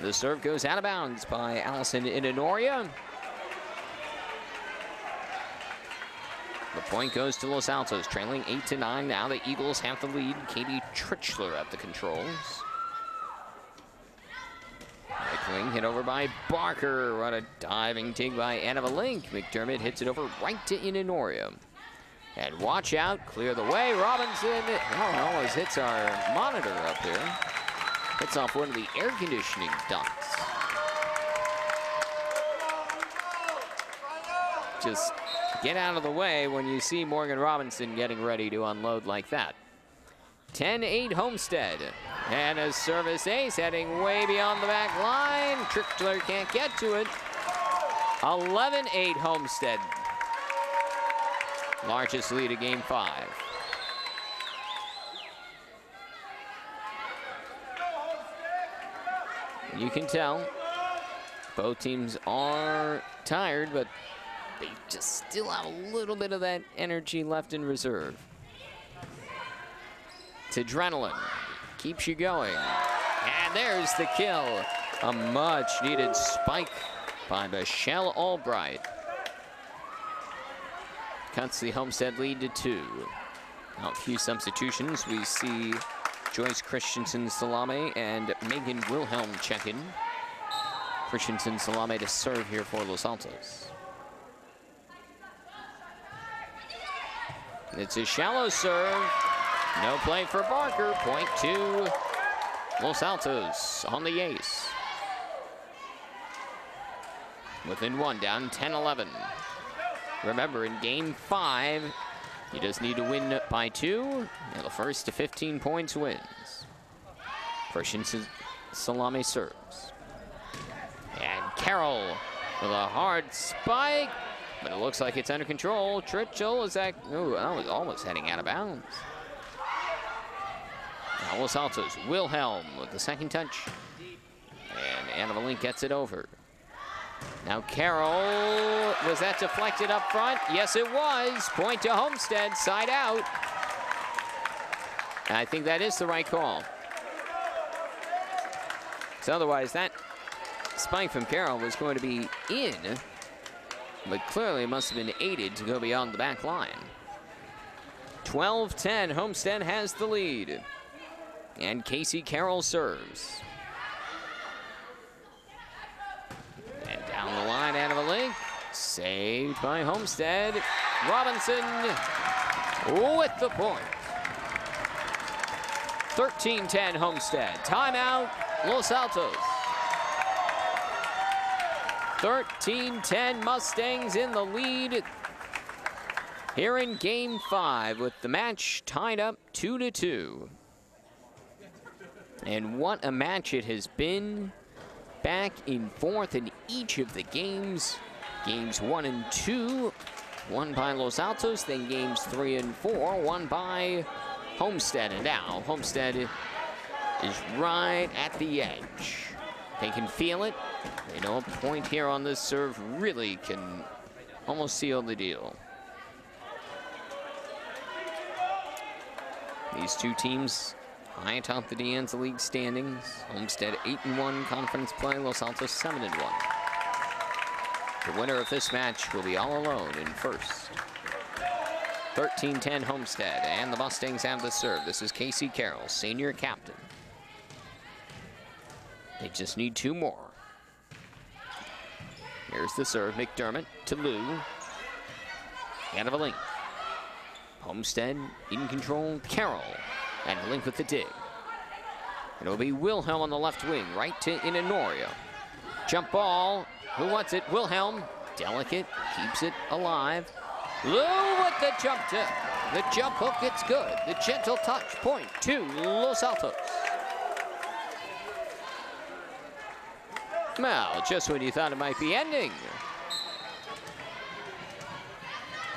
The serve goes out of bounds by Allison Inanoria. The point goes to Los Altos, trailing 8-9 now. The Eagles have the lead. Katie Trichler at the controls. left wing, hit over by Barker. What a diving dig by Link. McDermott hits it over right to Inanoria. And watch out, clear the way. Robinson, oh, almost hits our monitor up here. Hits off one of the air conditioning ducts. Just get out of the way when you see Morgan Robinson getting ready to unload like that. 10-8 Homestead. And a service ace heading way beyond the back line. Trickler can't get to it. 11-8 Homestead. Largest lead of game 5. You can tell both teams are tired, but they just still have a little bit of that energy left in reserve. It's adrenaline. Keeps you going. And there's the kill. A much needed spike by Michelle Albright. Cuts the Homestead lead to 2. Now a few substitutions. We see Joyce Christensen-Salame and Megan Wilhelm check in. Christensen-Salame to serve here for Los Altos. It's a shallow serve. No play for Barker. Point to Los Altos on the ace. Within 1, down 10-11. Remember, in game 5, you just need to win by 2, and the first to 15 points wins. Christensen Salame serves. And Carroll with a hard spike, but it looks like it's under control. Tritchell is that, ooh, that was almost heading out of bounds. Now Los Altos, Wilhelm with the second touch. And Anna Link gets it over. Now Carroll, was that deflected up front? Yes, it was. Point to Homestead, side out. And I think that is the right call. So otherwise, that spike from Carroll was going to be in, but clearly it must have been aided to go beyond the back line. 12-10, Homestead has the lead. And Casey Carroll serves. And down the line, out of a link. Saved by Homestead. Robinson with the point. 13-10 Homestead. Timeout, Los Altos. 13-10 Mustangs in the lead here in game 5 with the match tied up 2-2. And what a match it has been. Back and forth in each of the games. Games 1 and 2 won by Los Altos, then games 3 and 4 won by Homestead. And now Homestead is right at the edge. They can feel it. They know a point here on this serve really can almost seal the deal. These two teams high atop the De Anza League standings. Homestead 8-1 conference play, Los Altos 7-1. The winner of this match will be all alone in first. 13-10 Homestead, and the Mustangs have the serve. This is Casey Carroll, senior captain. They just need 2 more. Here's the serve, McDermott to Lou. And of a link. Homestead in control, Carroll. And Link with the dig. It'll be Wilhelm on the left wing, right to Inanoria. Jump ball, who wants it? Wilhelm, delicate, keeps it alive. Lou with the jump tip. The jump hook, it's good. The gentle touch, point to Los Altos. Well, just when you thought it might be ending.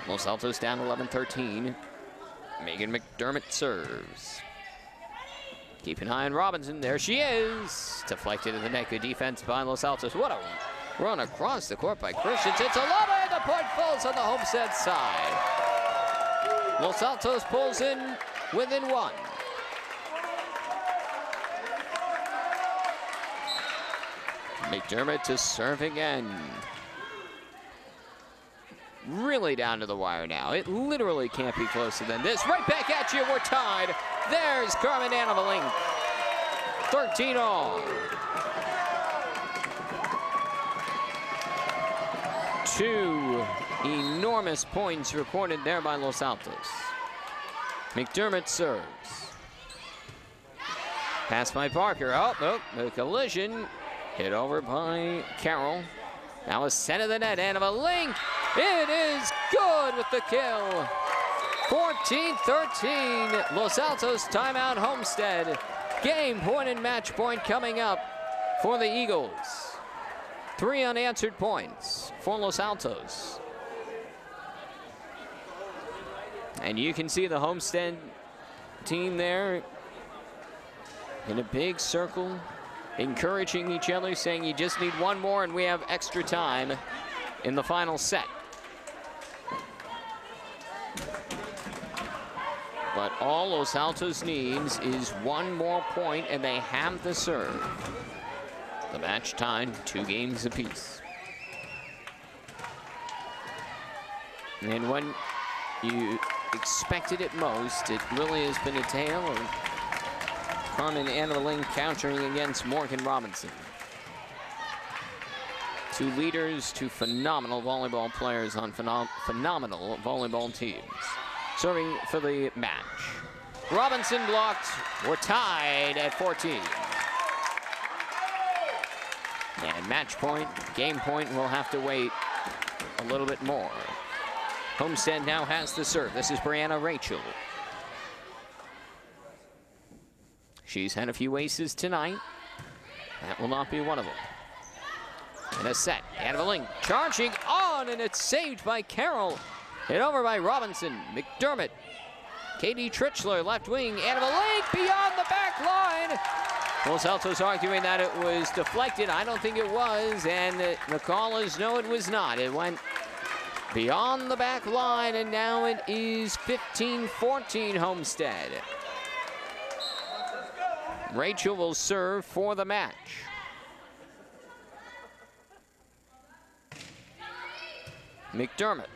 Los Altos down 11-13. Megan McDermott serves. Keep an eye on Robinson. There she is. Deflected in the net. Good defense by Los Altos. What a run across the court by Christensen. It's a lover, and the point falls on the Homestead side. Los Altos pulls in within 1. McDermott to serve again. Really down to the wire now. It literally can't be closer than this. Right back at you, we're tied. There's Carmen Anovaling. 13 all. 2 enormous points recorded there by Los Altos. McDermott serves. Pass by Parker. Oh, the collision. Hit over by Carroll. Now a set of the net and of a link. It is good with the kill. 14-13. Los Altos timeout Homestead. Game point and match point coming up for the Eagles. 3 unanswered points for Los Altos. And you can see the Homestead team there in a big circle, encouraging each other, saying you just need one more and we have extra time in the final set. But all Los Altos needs is one more point and they have the serve. The match tied 2 games apiece. And when you expected it most, it really has been a tale of Carmen Annalyn countering against Morgan Robinson. 2 leaders, 2 phenomenal volleyball players on phenomenal volleyball teams. Serving for the match. Robinson blocked. We're tied at 14. And match point, game point will have to wait a little bit more. Homestead now has the serve. This is Brianna Rachel. She's had a few aces tonight. That will not be one of them. And a set. Annalyn charging on, and it's saved by Carroll. Hit over by Robinson. McDermott. Katie Trichler, left wing. Annalyn beyond the back line. Los Altos arguing that it was deflected. I don't think it was, and the callers know it was not. It went beyond the back line, and now it is 15-14 Homestead. Rachel will serve for the match. McDermott.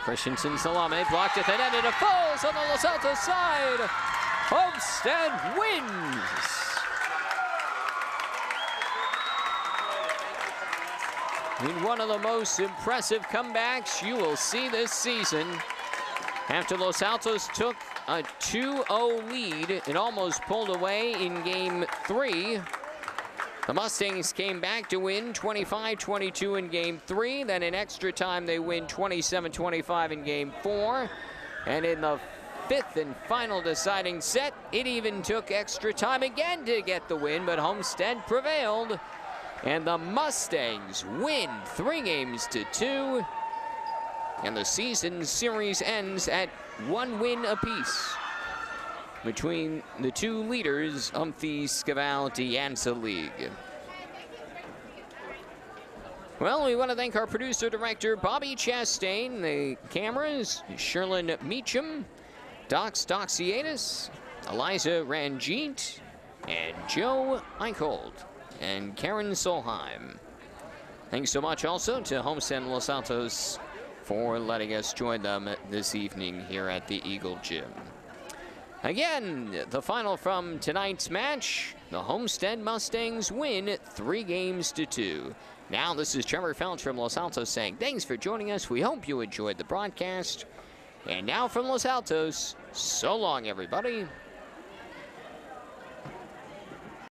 Christensen Salame blocked at the net, and it falls on the Los Altos side. Homestead wins. In one of the most impressive comebacks you will see this season. After Los Altos took a 2-0 lead, it almost pulled away in game 3. The Mustangs came back to win 25-22 in game 3. Then in extra time, they win 27-25 in game 4. And in the 5th and final deciding set, it even took extra time again to get the win, but Homestead prevailed. And the Mustangs win 3-2. And the season series ends at 1 win apiece between the 2 leaders of the Scaval de Anza League. Well, we want to thank our producer-director, Bobby Chastain, the cameras, Sherlyn Meacham, Doc Stoxiadis, Eliza Ranjit, and Joe Eicholt, and Karen Solheim. Thanks so much also to Homestead Los Altos for letting us join them this evening here at the Eagle Gym. Again, the final from tonight's match, the Homestead Mustangs win 3-2. Now, this is Trevor Felch from Los Altos saying thanks for joining us. We hope you enjoyed the broadcast. And now from Los Altos, so long, everybody.